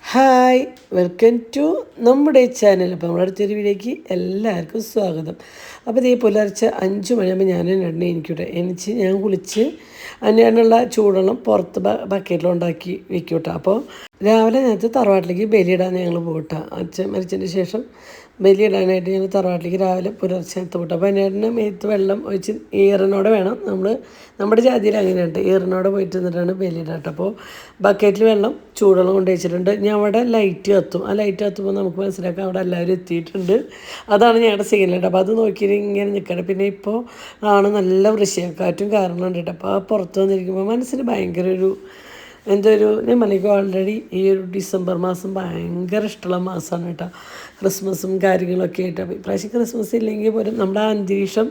Hi, welcome to നമ്മുടെ channel. അപ്പോൾ നമ്മുടെ അടുത്തൊരു വീഡിയോയ്ക്ക് എല്ലാവർക്കും സ്വാഗതം. അപ്പോൾ ഇതേ പുലർച്ചെ 5 മണിയാകുമ്പോൾ ഞാൻ എണീക്കട്ടെ. ഞാൻ കുളിച്ച് അതിനുള്ള ചൂടുവെള്ളം പുറത്ത് ബക്കറ്റിലുണ്ടാക്കി വെക്കൂട്ടോ. അപ്പോൾ രാവിലെ നേരത്തെ തറവാട്ടിലേക്ക് ബലിയിടാൻ ഞങ്ങൾ പോകട്ടോ. അച്ഛൻ മരിച്ചതിന് ശേഷം ബലിയിടാനായിട്ട് ഞങ്ങൾ തറവാട്ടിലേക്ക് രാവിലെ പുലർച്ചെ എത്തുപോട്ടെ. അപ്പോൾ അതിനായിട്ട് മേത്ത് വെള്ളം ഒഴിച്ച് ഈറനോടെ വേണം നമ്മുടെ ജാതിയിൽ അങ്ങനെയുണ്ട്, ഈറനോടെ പോയിട്ട് നിന്നിട്ടാണ് ബലിയിടാട്ടോ. അപ്പോൾ ബക്കറ്റിൽ വെള്ളം ചൂടുവെള്ളം കൊണ്ട് വെച്ചിട്ടുണ്ട്. ഞാൻ അവിടെ ലൈറ്റ് കത്തും. ആ ലൈറ്റ് കത്തുമ്പോൾ നമുക്ക് മനസ്സിലാക്കാം അവിടെ എല്ലാവരും എത്തിയിട്ടുണ്ട്. അതാണ് ഞങ്ങളുടെ സിഗ്നൽ. അപ്പോൾ അത് നോക്കിയിട്ട് ഇങ്ങനെ നിൽക്കണം. പിന്നെ ഇപ്പോൾ ആണ് നല്ല വൃശ്ചികക്കാറ്റും കാരണമുണ്ട് കേട്ടോ. അപ്പോൾ ആ പുറത്ത് വന്നിരിക്കുമ്പോൾ മനസ്സിന് ഭയങ്കര ഞാൻ മനസ്സിലാക്കും. ഓൾറെഡി ഈ ഒരു ഡിസംബർ മാസം ഭയങ്കര ഇഷ്ടമുള്ള മാസമാണ് കേട്ടോ. ക്രിസ്മസും കാര്യങ്ങളൊക്കെ ആയിട്ട്. അപ്പോൾ ഇപ്രാവശ്യം ക്രിസ്മസ് ഇല്ലെങ്കിൽ പോലും നമ്മുടെ അന്തരീക്ഷം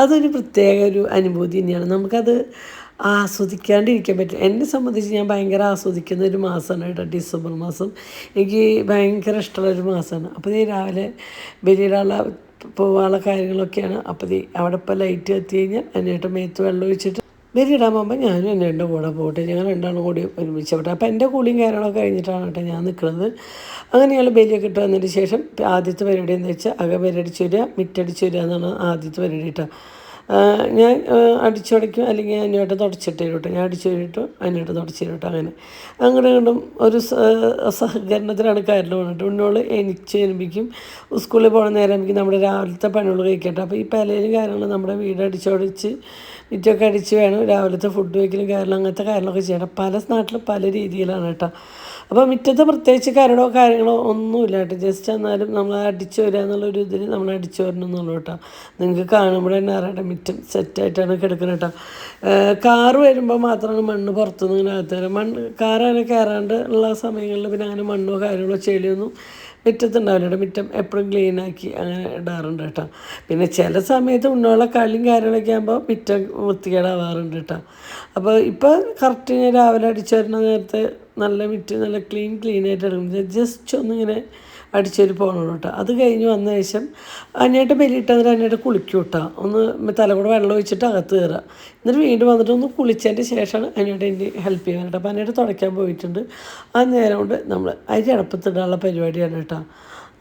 അതൊരു പ്രത്യേക ഒരു അനുഭൂതി തന്നെയാണ്. നമുക്കത് ആസ്വദിക്കാണ്ടിരിക്കാൻ പറ്റും. എന്നെ സംബന്ധിച്ച് ഞാൻ ഭയങ്കര ആസ്വദിക്കുന്ന ഒരു മാസമാണ് കേട്ടോ ഡിസംബർ മാസം. എനിക്ക് ഭയങ്കര ഇഷ്ടമുള്ളൊരു മാസമാണ്. അപ്പോൾ ഈ രാവിലെ ബലിയിടാനുള്ള പോകാനുള്ള കാര്യങ്ങളൊക്കെയാണ്. അപ്പോൾ അവിടെ ഇപ്പോൾ ലൈറ്റ് എത്തി കഴിഞ്ഞാൽ അതിനായിട്ട് മേത്ത് വെള്ളം ഒഴിച്ചിട്ട് ബലിയിടാൻ പോകുമ്പോൾ ഞാനും എൻ്റെ കൂടെ പോകട്ടെ. ഞങ്ങൾ രണ്ടാളും കൂടി ഒരുമിച്ച് പോട്ടെ. അപ്പോൾ എൻ്റെ കൂളിയും കാര്യങ്ങളൊക്കെ കഴിഞ്ഞിട്ടാണ് കേട്ടോ ഞാൻ നിൽക്കുന്നത്. അങ്ങനെ ഞങ്ങൾ ബലിയൊക്കെ ഇട്ട് വന്നതിന് ശേഷം ആദ്യത്തെ പരിപാടി എന്താ വെച്ചാൽ ബലിയടിച്ച് വരിക, മിറ്റടിച്ച് വരിക എന്നാണ് ആദ്യത്തെ പരിപാടി കേട്ടോ. ഞാൻ അടിച്ചുടയ്ക്കും, അല്ലെങ്കിൽ അതിനോട്ട് തുടച്ചിട്ട് തരും കേട്ടോ. ഞാൻ അടിച്ചു തരിട്ടോ അതിനോട്ട് തുടച്ച് തരും കേട്ടോ. അങ്ങനെ അങ്ങോട്ടും ഒരു സഹകരണത്തിലാണ് കാര്യം വന്നിട്ട് ഉണ്ണോൾ എനിക്ക് എനിപ്പിക്കും. സ്കൂളിൽ പോകുന്ന നേരം എനിക്ക് നമ്മുടെ രാവിലത്തെ പണികൾ കഴിക്കട്ടെ. അപ്പോൾ ഈ പലയിലും കാര്യങ്ങളും നമ്മുടെ വീട് അടിച്ചൊടിച്ച് മിറ്റൊക്കെ അടിച്ച് വേണം രാവിലത്തെ ഫുഡ് വയ്ക്കലും കാര്യങ്ങളും അങ്ങനത്തെ കാര്യങ്ങളൊക്കെ ചെയ്യണം. പല നാട്ടിലും പല രീതിയിലാണ് കേട്ടോ. അപ്പോൾ മുറ്റത്ത് പ്രത്യേകിച്ച് കാര്യങ്ങളോ ഒന്നുമില്ല കേട്ടോ. ജസ്റ്റ് എന്നാലും നമ്മൾ അടിച്ചു വരിക എന്നുള്ളൊരു ഇതിൽ നമ്മൾ അടിച്ചു വരണം എന്നുള്ളൂ കേട്ടോ. നിങ്ങൾക്ക് കാണുമ്പോൾ തന്നെ അറിയട്ടെ മുറ്റം സെറ്റായിട്ടാണ് കിടക്കുന്നത് കേട്ടോ. കാറ് വരുമ്പോൾ മാത്രമാണ് മണ്ണ് പുറത്തുനിന്ന് ഇങ്ങനെ അകത്ത് വരാം. കാറങ്ങനെ കയറാണ്ട് ഉള്ള സമയങ്ങളിൽ പിന്നെ അങ്ങനെ മണ്ണോ കാര്യങ്ങളോ ചെളിയൊന്നും മുറ്റത്തുണ്ടാവില്ല കേട്ടോ. മുറ്റം എപ്പോഴും ക്ലീനാക്കി അങ്ങനെ ഇടാറുണ്ട് കേട്ടോ. പിന്നെ ചില സമയത്ത് ഉണ്ണോളെ കളിയും കാര്യങ്ങളൊക്കെ ആകുമ്പോൾ മുറ്റം വൃത്തികേടാവാറുണ്ട് കേട്ടോ. അപ്പോൾ ഇപ്പോൾ കറക്റ്റ് ഞാൻ രാവിലെ അടിച്ചു വരുന്ന നേരത്തെ നല്ല നല്ല ക്ലീനായിട്ട് എടുക്കും. ജസ്റ്റ് ഒന്നിങ്ങനെ അടിച്ചൊരു പോകണം കേട്ടോ. അത് കഴിഞ്ഞ് വന്ന ശേഷം അതിനായിട്ട് ബലിയിട്ടതിൽ അതിനായിട്ട് കുളിക്കും കേട്ടോ. ഒന്ന് തലകൂടെ വെള്ളം ഒഴിച്ചിട്ട് അകത്ത് കയറുക. എന്നിട്ട് വീണ്ടും വന്നിട്ട് ഒന്ന് കുളിച്ചതിൻ്റെ ശേഷമാണ് അതിനായിട്ട് എനിക്ക് ഹെൽപ്പ് ചെയ്യാൻ കേട്ടോ. അപ്പോൾ അതിനായിട്ട് തുടയ്ക്കാൻ പോയിട്ടുണ്ട്. ആ നേരം കൊണ്ട് നമ്മൾ അരി അടപ്പത്തിടാനുള്ള പരിപാടിയാണ് കേട്ടോ.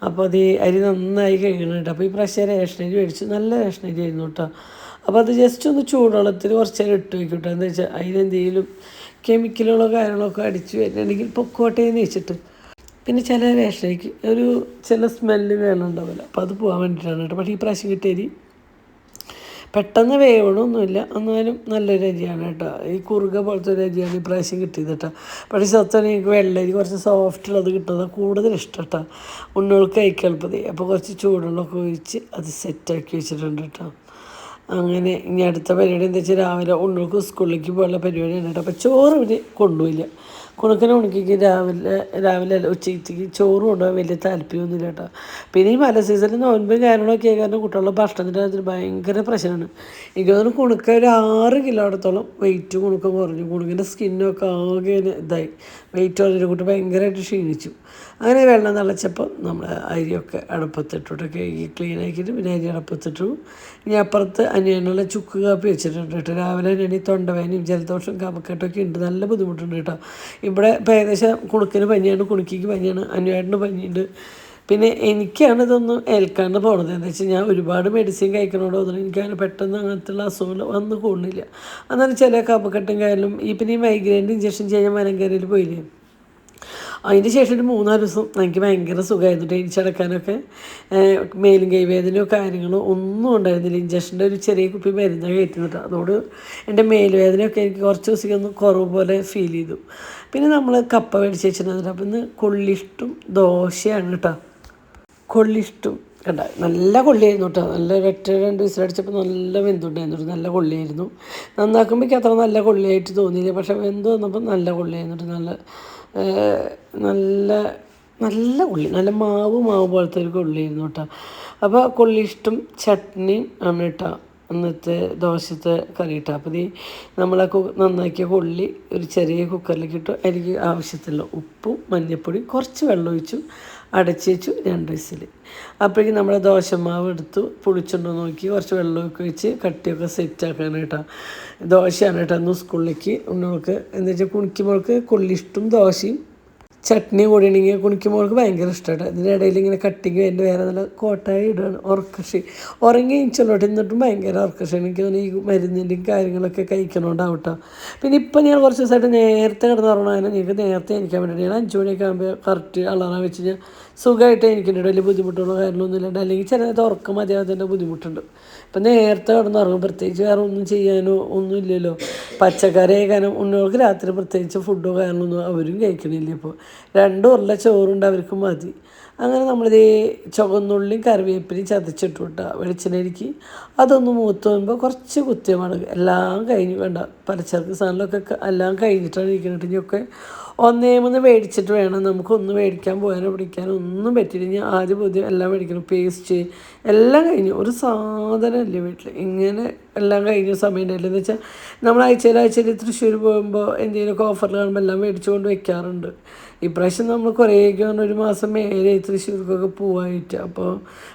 അപ്പോൾ അത് അരി നന്നായി കഴിക്കണം കേട്ടോ. അപ്പോൾ ഈ പ്രാവശ്യം റേഷനരി മേടിച്ചു, നല്ല റേഷനരി ആയിരുന്നു കേട്ടോ. അപ്പോൾ അത് ജസ്റ്റ് ഒന്ന് ചൂടുവെള്ളത്തിൽ കുറച്ച് നേരം ഇട്ട് വയ്ക്കും കേട്ടോ. എന്താ വെച്ചാൽ അതിനെന്തെങ്കിലും കെമിക്കലുകളോ കാര്യങ്ങളൊക്കെ അടിച്ച് വരുന്നുണ്ടെങ്കിൽ പൊക്കോട്ടേന്ന് വെച്ചിട്ട്. പിന്നെ ചില റേഷനരിക്ക് ചില സ്മെല്ല് വേണമുണ്ടാവില്ല. അപ്പോൾ അത് പോകാൻ വേണ്ടിയിട്ടാണ് കേട്ടോ. പക്ഷേ ഈ പ്രാവശ്യം കിട്ടിയ അരി പെട്ടെന്ന് വേവണമൊന്നുമില്ല, എന്നാലും നല്ലൊരു അരിയാണ് കേട്ടോ. ഈ കുറുക പോലത്തെ ഒരു അരിയാണ് ഈ പ്രാവശ്യം കിട്ടിയത് കേട്ടോ. പക്ഷേ സത്യം എനിക്ക് വെള്ളരി കുറച്ച് സോഫ്റ്റുള്ളത് കിട്ടുന്നത് കൂടുതൽ ഇഷ്ടം കേട്ടോ. ഉണ്ണുകൾക്ക് കഴിക്കെളുപ്പതേ. അപ്പോൾ കുറച്ച് ചൂടുവെള്ളമൊക്കെ ഒഴിച്ച് അത് സെറ്റാക്കി വെച്ചിട്ടുണ്ട് കേട്ടോ. അങ്ങനെ ഇനി അടുത്ത പരിപാടി എന്താ വെച്ചാൽ രാവിലെ ഉണ്ണുകൾക്ക് സ്കൂളിലേക്ക് പോകാനുള്ള പരിപാടിയാണ് കേട്ടോ. അപ്പോൾ ചോറ് ഇവർ കൊണ്ടുപോയില്ല. ഉണക്കിക്ക് രാവിലെ ഉച്ചയ്ക്ക് ചോറ് കൊണ്ടുപോകാൻ വലിയ താല്പര്യമൊന്നുമില്ല കേട്ടോ. പിന്നെ ഈ മല സീസണിൽ നോൻപും കാര്യങ്ങളൊക്കെ ആയി കാരണം കുട്ടികളുടെ ഭക്ഷണത്തിൻ്റെ അതിന് ഭയങ്കര പ്രശ്നമാണ്. എനിക്ക് തോന്നുന്നു കുണുക്ക ഒരു 6 കിലോടത്തോളം വെയിറ്റ് കുറഞ്ഞു. കുണുക്കിൻ്റെ സ്കിന്നൊക്കെ ആകെ ഇതായി വെയിറ്റ് കുറഞ്ഞൊരു കുട്ടി ഭയങ്കരമായിട്ട് ക്ഷീണിച്ചു. അങ്ങനെ വെള്ളം തിളച്ചപ്പോൾ നമ്മൾ അരിയൊക്കെ അടുപ്പത്തിട്ടോട്ടൊക്കെ ക്ലീനാക്കിയിട്ട് പിന്നെ അരി അടുപ്പത്തിട്ടു. ഇനി അപ്പുറത്ത് അനിയനുള്ള ചുക്ക് കാപ്പി വെച്ചിട്ടുണ്ട് കേട്ടോ. രാവിലെ അനിയണി തൊണ്ടവേനയും ജലദോഷം കഫക്കെട്ടൊക്കെ ഉണ്ട്, നല്ല ബുദ്ധിമുട്ടുണ്ട് കേട്ടോ. ഇവിടെ ഇപ്പോൾ ഏകദേശം കുണുക്കിന് പനിയാണ്, കുണുക്കിക്ക് പനിയാണ്, അനുവേട്ടന് പനിയുണ്ട്. പിന്നെ എനിക്കാണ് ഇതൊന്നും ഏൽക്കാണ്ട് പോണത്. എന്താ വെച്ചാൽ ഞാൻ ഒരുപാട് മെഡിസിൻ കഴിക്കണോടോ തോന്നുന്നു എനിക്കങ്ങനെ പെട്ടെന്ന് അങ്ങനത്തുള്ള അസുഖങ്ങൾ വന്ന് കൂടുന്നില്ല. എന്നാലും ചില കഫക്കെട്ടും കാര്യം പിന്നെ ഈ മൈഗ്രെയിൻ്റെ ഇഞ്ചക്ഷൻ ചെയ്യാൻ മലങ്കരയിൽ പോയില്ലേ, അതിന് ശേഷം ഒരു 3-4 ദിവസം എനിക്ക് ഭയങ്കര സുഖമായിരുന്നു. എണിച്ചടക്കാനൊക്കെ മേലും കൈവേദനയോ കാര്യങ്ങളോ ഒന്നും ഉണ്ടായിരുന്നില്ല. ഇഞ്ചക്ഷൻ്റെ ഒരു ചെറിയ കുപ്പി മരുന്നാണ് കയറ്റുന്നത്. അതോട് എൻ്റെ മേലുവേദനയൊക്കെ എനിക്ക് കുറച്ച് ദിവസത്തേക്ക് ഒന്ന് കുറവ് പോലെ ഫീൽ ചെയ്തു. പിന്നെ നമ്മൾ കപ്പ മേടിച്ച് വെച്ചിട്ടുണ്ട്. അപ്പം ഇന്ന് കൊള്ളിഷ്ടം ദോശയാണ് കേട്ടോ. കൊള്ളിഷ്ടം കണ്ട നല്ല കൊള്ളിയായിരുന്നു കേട്ടോ. നല്ല 2 വിസിലടിച്ചപ്പോൾ നല്ല വെന്തുണ്ടായിരുന്നു, നല്ല കൊള്ളിയായിരുന്നു. നന്നാക്കുമ്പോഴേക്ക് അത്ര നല്ല കൊള്ളിയായിട്ട് തോന്നിയില്ല. പക്ഷേ വെന്ത് വന്നപ്പോൾ നല്ല കൊള്ളിയായിരുന്നു. നല്ല കൊള്ളി, നല്ല മാവ് പോലത്തെ ഒരു കൊള്ളിയായിരുന്നു കേട്ടോ. അപ്പോൾ കൊള്ളിഷ്ടം ചട്നിയും ആണ് കേട്ടോ ഇന്നത്തെ ദോശത്തെ കറി കേട്ടോ. അപ്പോൾ നമ്മളെ നന്നാക്കിയ കൊള്ളി ഒരു ചെറിയ കുക്കറിലേക്ക് ഇട്ടു. എനിക്ക് ആവശ്യത്തിലുള്ള ഉപ്പും മഞ്ഞൾപ്പൊടിയും കുറച്ച് വെള്ളം ഒഴിച്ചു, അടച്ച് വെച്ചു 2 വിസിൽ. അപ്പോഴേക്കും നമ്മുടെ ദോശമാവ് എടുത്തു പുളിച്ചുണ്ടോ നോക്കി കുറച്ച് വെള്ളമൊക്കെ ഒഴിച്ച് കട്ടിയൊക്കെ സെറ്റാക്കാൻ കേട്ടോ. ദോശയാണ് കേട്ടോ അന്ന് സ്കൂളിലേക്ക് ഉണ്ണുകൾക്ക് എന്താ വെച്ചാൽ കുണിക്കുമ്പോൾക്ക് കൊള്ളിഷ്ടം ദോശയും ചട്നി കൂടി ഉണ്ടെങ്കിൽ കുണിക്കുമ്പോൾക്ക് ഭയങ്കര ഇഷ്ടമാണ്. ഇതിൻ്റെ ഇടയിൽ ഇങ്ങനെ കട്ടിങ് വേണ്ടി വേറെ നല്ല കോട്ടായി ഇടുകയാണ്. ഉറക്കക്ഷി ഉറങ്ങി ഇഞ്ചലോട്ട് എന്നിട്ടും ഭയങ്കര ഉറക്കക്ഷി. എനിക്ക് തോന്നുന്നു ഈ മരുന്നിൻ്റെയും കാര്യങ്ങളൊക്കെ കഴിക്കണോണ്ടാവട്ടോ. പിന്നെ ഇപ്പം ഞാൻ കുറച്ച് ദിവസമായിട്ട് നേരത്തെ കിടന്നുറങ്ങാനും എനിക്ക് നേരത്തെ എനിക്കാൻ വേണ്ടിയിട്ട് ഞാൻ 5 മണിയൊക്കെ ആകുമ്പോൾ കറക്റ്റ് അലാറം വെച്ച് ഞാൻ സുഖമായിട്ട് എനിക്കുണ്ട്. വലിയ ബുദ്ധിമുട്ടുള്ള കാര്യങ്ങളൊന്നും ഇല്ലാണ്ട്. അല്ലെങ്കിൽ ചില നേരത്തെ ഉറക്കം മതിയാകാത്തതിൻ്റെ ബുദ്ധിമുട്ടുണ്ട്. ഇപ്പം നേരത്തെ കിടന്നുറങ്ങും. പ്രത്യേകിച്ച് വേറെ ഒന്നും ചെയ്യാനോ ഒന്നും ഇല്ലല്ലോ. പച്ചക്കറി കഴിക്കാനും ഉണ്ണുകൾക്ക് രാത്രി പ്രത്യേകിച്ച് ഫുഡോ കാര്യങ്ങളൊന്നും അവരും കഴിക്കണില്ല. ഇപ്പോൾ 2 ഉരുള ചോറുണ്ട് അവർക്ക് മതി. അങ്ങനെ നമ്മളിത് ചുവന്നുള്ളിയും കറിവേപ്പിലയും ചതച്ചിട്ട് വിട്ടാൽ വെളിച്ചെണ്ണയ്ക്ക് അതൊന്ന് മൂത്ത് വരുമ്പോൾ കുറച്ച് കുത്തിയമുളക് എല്ലാം കഴിഞ്ഞ് വേണ്ട പലചരക്ക് സാധനങ്ങളൊക്കെ എല്ലാം കഴിഞ്ഞിട്ടാണ് ഇരിക്കുന്നത്. ഇനിയൊക്കെ ഒന്നേമൊന്ന് മേടിച്ചിട്ട് വേണം നമുക്കൊന്ന് മേടിക്കാൻ പോകാനോ പിടിക്കാനോ ഒന്നും പറ്റില്ല. ഇനി ആദ്യം പുതിയ എല്ലാം മേടിക്കണം. പേസ്റ്റ് എല്ലാം കഴിഞ്ഞു. ഒരു സാധനമില്ല വീട്ടിൽ. ഇങ്ങനെ എല്ലാം കഴിഞ്ഞ സമയം ഉണ്ടായില്ല. എന്ന് വെച്ചാൽ നമ്മൾ ആഴ്ചയിൽ തൃശ്ശൂർ പോകുമ്പോൾ എന്തെങ്കിലുമൊക്കെ ഓഫറിൽ കാണുമ്പോൾ എല്ലാം മേടിച്ചുകൊണ്ട് വെക്കാറുണ്ട്. ഇപ്രാവശ്യം നമ്മൾ കുറേയൊക്കെ ഒരു മാസം മേലെ തൃശ്ശൂർക്കൊക്കെ പോവായിട്ട് അപ്പോൾ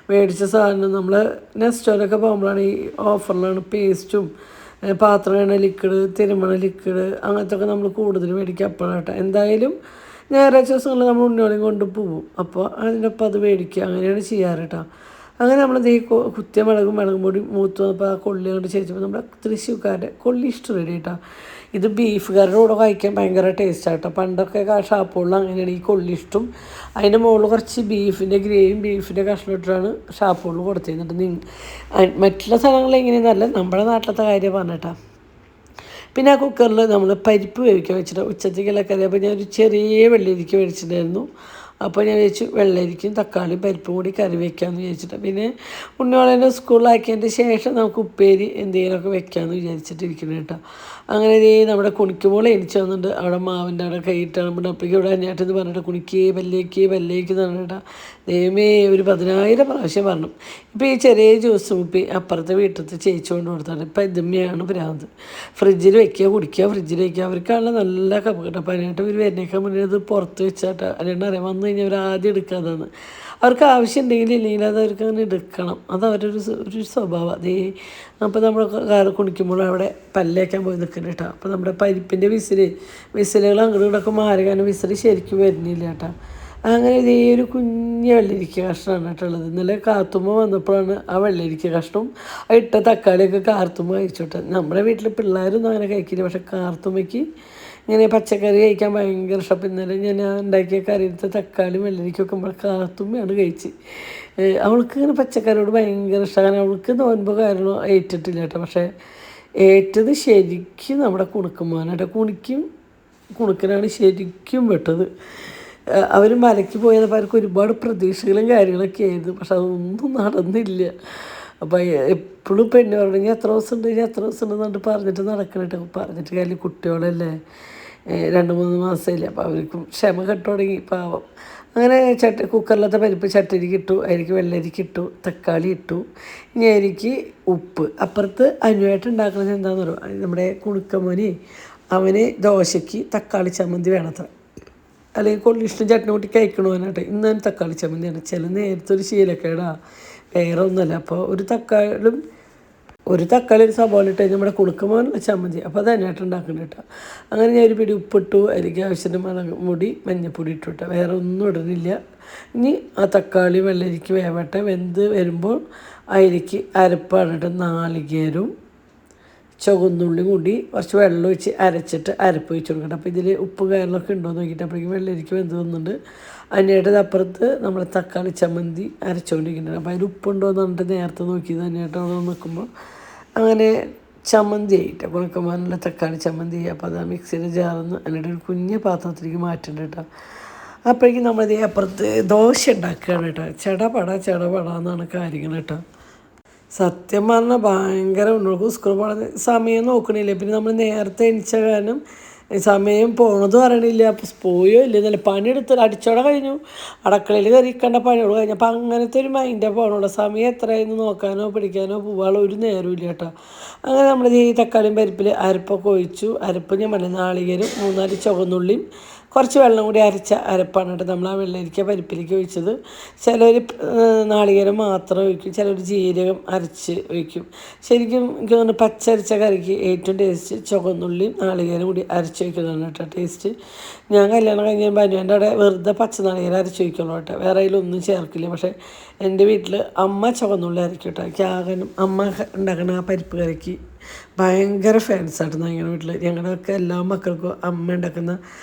മേടിച്ച സാധനം നമ്മൾ നെസ്റ്റോലൊക്കെ പോകുമ്പോഴാണ് ഈ ഓഫറിലാണ് പേസ്റ്റും പാത്രം എണ്ണ ലിക്വിഡ് തിരുമണ ലിക്വിഡ് അങ്ങനത്തെ ഒക്കെ നമ്മൾ കൂടുതൽ മേടിക്കുക അപ്പോഴാട്ടോ. എന്തായാലും ഞായറാഴ്ച ദിവസങ്ങളിൽ നമ്മൾ ഉണ്ണിയോളയും കൊണ്ട് പോകും. അപ്പോൾ അതിനൊപ്പം അത് മേടിക്കുക അങ്ങനെയാണ് ചെയ്യാറ് കേട്ടോ. അങ്ങനെ നമ്മളത് ഈ കുത്തിയ മുളകും പൊടി മൂത്ത് വന്നപ്പോൾ ആ കൊള്ളി കൊണ്ട് ചേച്ചപ്പോൾ നമ്മുടെ തൃശ്ശൂർക്കാരുടെ കൊള്ളി ഇഷ്ടം റെഡി കേട്ടോ. ഇത് ബീഫുകാരുടെ കൂടെ കഴിക്കാൻ ഭയങ്കര ടേസ്റ്റാട്ടോ. പണ്ടൊക്കെ ഷാപ്പുകളിൽ അങ്ങനെയാണ് ഈ കൊള്ളി ഇഷ്ടം. അതിൻ്റെ മുകളിൽ കുറച്ച് ബീഫിൻ്റെ ഗ്രേവിയും ബീഫിൻ്റെ കഷ്ണം ഇട്ടിട്ടാണ് ഷാപ്പുകളിൽ കൊടുത്തിരുന്നിട്ട്. മറ്റുള്ള സ്ഥലങ്ങളിൽ എങ്ങനെയെന്നല്ല നമ്മുടെ നാട്ടിലത്തെ കാര്യം പറഞ്ഞിട്ടാ. പിന്നെ ആ കുക്കറിൽ നമ്മൾ പരിപ്പ് വേവിക്കാൻ വെച്ചിട്ട് ഉച്ചത്തേക്കുള്ള കറി. അപ്പോൾ ഞാനൊരു ചെറിയ വെള്ളരിക്ക മേടിച്ചിട്ടുണ്ടായിരുന്നു. അപ്പോൾ ഞാൻ വിചാരിച്ചു വെള്ളരിക്കും തക്കാളിയും പരിപ്പും കൂടി കറി വയ്ക്കാമെന്ന് വിചാരിച്ചിട്ട്. പിന്നെ ഉണ്ണിയോളേനെ സ്കൂളിലാക്കിയതിൻ്റെ ശേഷം നമുക്ക് ഉപ്പേരി എന്തെങ്കിലുമൊക്കെ വെക്കാമെന്ന് വിചാരിച്ചിട്ടിരിക്കുന്നത് കേട്ടോ. അങ്ങനെ ഇതേ നമ്മുടെ കുണിക്കുമ്പോൾ എണിച്ച് വന്നിട്ട് അവിടെ മാവിൻ്റെ അവിടെ കൈയിട്ടാണ് നമ്മുടെ അപ്പയ്ക്ക് ഇവിടെ അന്യാട്ടെന്ന് പറഞ്ഞിട്ട് കുണിക്കേ പല്ലേക്ക് എന്ന് പറഞ്ഞിട്ടാ. ദൈവമേ ഒരു 10,000 പ്രാവശ്യം പറഞ്ഞു. ഇപ്പോൾ ഈ ചെറിയ ജ്യൂസ് കുപ്പി അപ്പുറത്തെ വീട്ടിലത്തെ ചേച്ചി കൊണ്ട് കൊടുത്താണ്. ഇപ്പം ഇതുമ്മയാണ് ഭ്രാന്ത്. ഫ്രിഡ്ജിൽ വയ്ക്കുക കുടിക്കുക ഫ്രിഡ്ജിൽ വയ്ക്കുക. അവർക്കാണല്ലോ നല്ല കപ്പ് കേട്ടോ. അപ്പോൾ അതിനായിട്ട് ഇവർ വരുന്നേക്കാൻ മുന്നേ അത് പുറത്ത് വെച്ചാട്ടോ. അതുകൊണ്ട് അറിയാം വന്നു കഴിഞ്ഞാൽ അവർ ആദ്യം എടുക്കാതാണ്. അവർക്ക് ആവശ്യം ഉണ്ടെങ്കിൽ ഇല്ലെങ്കിൽ അത് അവർക്ക് അങ്ങനെ എടുക്കണം. അത് ഒരു സ്വഭാവം. അതേ അപ്പോൾ നമ്മൾ കാറ് കുണിക്കുമ്പോൾ അവിടെ പല്ലേക്കാൻ പോയി നിൽക്കുന്നത് കേട്ടോ. അപ്പോൾ നമ്മുടെ പരിപ്പിൻ്റെ വിസിലുകൾ അങ്ങോട്ടും ഇങ്ങോട്ടൊക്കെ മാറി. കാരണം വിസിൽ ശരിക്കും വരുന്നില്ല കേട്ടോ. അങ്ങനെ ഇതേ ഒരു കുഞ്ഞ് വെള്ളരിക്ക കഷ്ണമാണ് കേട്ടുള്ളത്. ഇന്നലെ കാർത്തുമ്മ വന്നപ്പോഴാണ് ആ വെള്ളരിക്ക കഷ്ണവും ഇട്ട തക്കാളിയൊക്കെ കാർത്തുമ്മ കഴിച്ചോട്ടെ. നമ്മുടെ വീട്ടിൽ പിള്ളേരൊന്നും അങ്ങനെ കഴിക്കില്ല. പക്ഷെ കാർത്തുമ്മയ്ക്ക് ഇങ്ങനെ പച്ചക്കറി കഴിക്കാൻ ഭയങ്കര ഇഷ്ടം. അപ്പം ഇന്നലെ ഞാൻ ഉണ്ടാക്കിയ കറിയിലത്തെ തക്കാളി വെള്ളരിക്കൊക്കെ നമ്മൾ കാർത്തുമ്മയാണ് കഴിച്ച്. അവൾക്ക് ഇങ്ങനെ പച്ചക്കറിയോട് ഭയങ്കര ഇഷ്ടമാണ്. കാരണം അവൾക്ക് നോൻപ് കാരണം ഏറ്റിട്ടില്ല കേട്ടോ. പക്ഷേ ഏറ്റത് ശരിക്കും നമ്മുടെ കുണുക്കുമ്പോനാട്ടോ. കുണുക്കനാണ് ശരിക്കും വെട്ടത്. അവർ മലയ്ക്ക് പോയപ്പോൾ അവർക്ക് ഒരുപാട് പ്രതീക്ഷകളും കാര്യങ്ങളൊക്കെ ആയിരുന്നു. പക്ഷെ അതൊന്നും നടന്നില്ല. അപ്പോൾ എപ്പോഴും പെണ്ണ് പറഞ്ഞു ഇനി എത്ര ദിവസം ഉണ്ട് പറഞ്ഞിട്ട് നടക്കണേട്ടോ. പറഞ്ഞിട്ട് കാര്യം കുട്ടികളല്ലേ 2-3 മാസമില്ല. അപ്പോൾ അവർക്കും ക്ഷമ കെട്ടു തുടങ്ങി പാവം. അങ്ങനെ കുക്കറിലത്തെ പരിപ്പ് ചട്ടിരിക്ക് ഇട്ടു. അതിലേക്ക് വെള്ളരിക്ക് ഇട്ടു, തക്കാളി ഇട്ടു. ഇനി അതിലേക്ക് ഉപ്പ്. അപ്പുറത്ത് അനുവായിട്ട് ഉണ്ടാക്കുന്നത് എന്താണെന്ന് പറയുക, നമ്മുടെ കുണുക്കമോന് അവന് ദോശയ്ക്ക് തക്കാളി ചമ്മന്തി വേണത്ര. അല്ലെങ്കിൽ കൊള്ളിഷ്ടം ചട്നി കൂട്ടി കഴിക്കണമെന്നാട്ടെ. ഇന്ന് തന്നെ തക്കാളി ചമ്മന്തിയാണ്. ചില നേരത്തെ ഒരു ശീലക്കേടാ, വേറെ ഒന്നുമല്ല. അപ്പോൾ ഒരു തക്കാളി ഒരു സവാള ഇട്ട് നമ്മുടെ കുണുക്കുമ്പോനുള്ള ചമ്മന്തി. അപ്പോൾ അത് തന്നെയായിട്ട് ഉണ്ടാക്കണം കേട്ടോ. അങ്ങനെ ഞാൻ ഒരു പിടി ഉപ്പിട്ടു. അതിലേക്ക് ആവശ്യത്തിന് മുളക് മഞ്ഞൾപ്പൊടി ഇട്ടു കേട്ടോ. വേറെ ഒന്നും ഇടുന്നില്ല. ഇനി ആ തക്കാളി വെള്ളരിക്ക് വേവട്ടെ. വെന്ത് വരുമ്പോൾ അതിലേക്ക് അരപ്പാണ് കേട്ടോ. നാളികേരവും ചുവന്നുള്ളി കൂടി കുറച്ച് വെള്ളം ഒഴിച്ച് അരച്ചിട്ട് അരപ്പ് വെച്ച് കൊടുക്കണം. അപ്പോൾ ഇതിൽ ഉപ്പും കാര്യങ്ങളൊക്കെ ഉണ്ടോ എന്ന് നോക്കിയിട്ട് അപ്പോഴേക്കും വെള്ളരിക്ക് വെന്ത് വന്നിട്ടുണ്ട്. അതിനായിട്ട് അപ്പുറത്ത് നമ്മൾ തക്കാളി ചമ്മന്തി അരച്ചുകൊണ്ടിരിക്കുന്നുണ്ട്. അപ്പോൾ അതിൽ ഉപ്പുണ്ടോ എന്ന് പറഞ്ഞിട്ട് നേരത്തെ നോക്കിയത് അതിനായിട്ട് അവിടെ നിൽക്കുമ്പോൾ അങ്ങനെ ചമ്മന്തി ആയിട്ട് കുണക്കമാനുള്ള തക്കാളി ചമ്മന്തി. അപ്പോൾ അത് ആ മിക്സിയുടെ ജാറിന്ന് അതിനായിട്ട് ഒരു കുഞ്ഞ് പാത്രത്തിലേക്ക് മാറ്റുന്നുണ്ട് കേട്ടോ. അപ്പോഴേക്കും നമ്മളിത് അപ്പുറത്ത് ദോശ ഉണ്ടാക്കുകയാണ് കേട്ടോ. ചടപട എന്നാണ് കാര്യങ്ങൾ കേട്ടോ. സത്യം പറഞ്ഞാൽ ഭയങ്കര ഉണ്ണുകൾക്ക് സ്കൂൾ പോകണ സമയം നോക്കണില്ല. പിന്നെ നമ്മൾ നേരത്തെ എണിച്ച കാരണം സമയം പോണതും അറിയണില്ല. അപ്പോൾ പോയോ ഇല്ലെന്നല്ല പണിയെടുത്ത് അടിച്ചോടെ കഴിഞ്ഞു. അടുക്കളയിൽ കയറിക്കേണ്ട പണിയോട് കഴിഞ്ഞു. അപ്പോൾ അങ്ങനത്തെ ഒരു മൈൻഡാണ് പോകണുള്ളൂ. സമയം എത്രയായിരുന്നു നോക്കാനോ പിടിക്കാനോ പോകാനുള്ള ഒരു നേരമില്ല കേട്ടോ. അങ്ങനെ നമ്മൾ ഈ തക്കാളിയും പരിപ്പിൽ അരപ്പൊക്കെ ഒഴിച്ചു. അരപ്പ് ഞാൻ പറഞ്ഞ നാളികേരം 3-4 ചുവന്നുള്ളിയും കുറച്ച് വെള്ളം കൂടി അരച്ച അരപ്പാണ് കേട്ടോ നമ്മൾ ആ വെള്ളരിക്ക പരിപ്പിലേക്ക് ഒഴിച്ചത്. ചിലർ നാളികേരം മാത്രം ഒഴിക്കും, ചിലർ ജീരകം അരച്ച് ഒഴിക്കും. ശരിക്കും എനിക്ക് തോന്നുന്നു പച്ചരച്ച കറിക്ക് ഏറ്റവും ടേസ്റ്റ് ചുവന്നുള്ളിയും നാളികേരം കൂടി അരച്ച് ഒഴിക്കുന്നതാണ് കേട്ടോ ടേസ്റ്റ്. ഞാൻ കല്യാണം കഴിഞ്ഞ ബനുവിൻ്റെ അവിടെ വെറുതെ പച്ച നാളികേരം അരച്ച് ഒഴിക്കുള്ളൂ കേട്ടോ, വേറെ അതിലൊന്നും ചേർക്കില്ല. പക്ഷേ എൻ്റെ വീട്ടിൽ അമ്മ ചുവന്നുള്ളി അരക്കും കേട്ടോ. എനിക്ക് ആകനും അമ്മ ഉണ്ടാക്കുന്ന ആ പരിപ്പ് കറിക്ക് ഭയങ്കര ഫാൻസായിട്ട് ഞങ്ങളുടെ വീട്ടിൽ. ഞങ്ങളുടെയൊക്കെ എല്ലാ മക്കൾക്കും അമ്മ ഉണ്ടാക്കുന്ന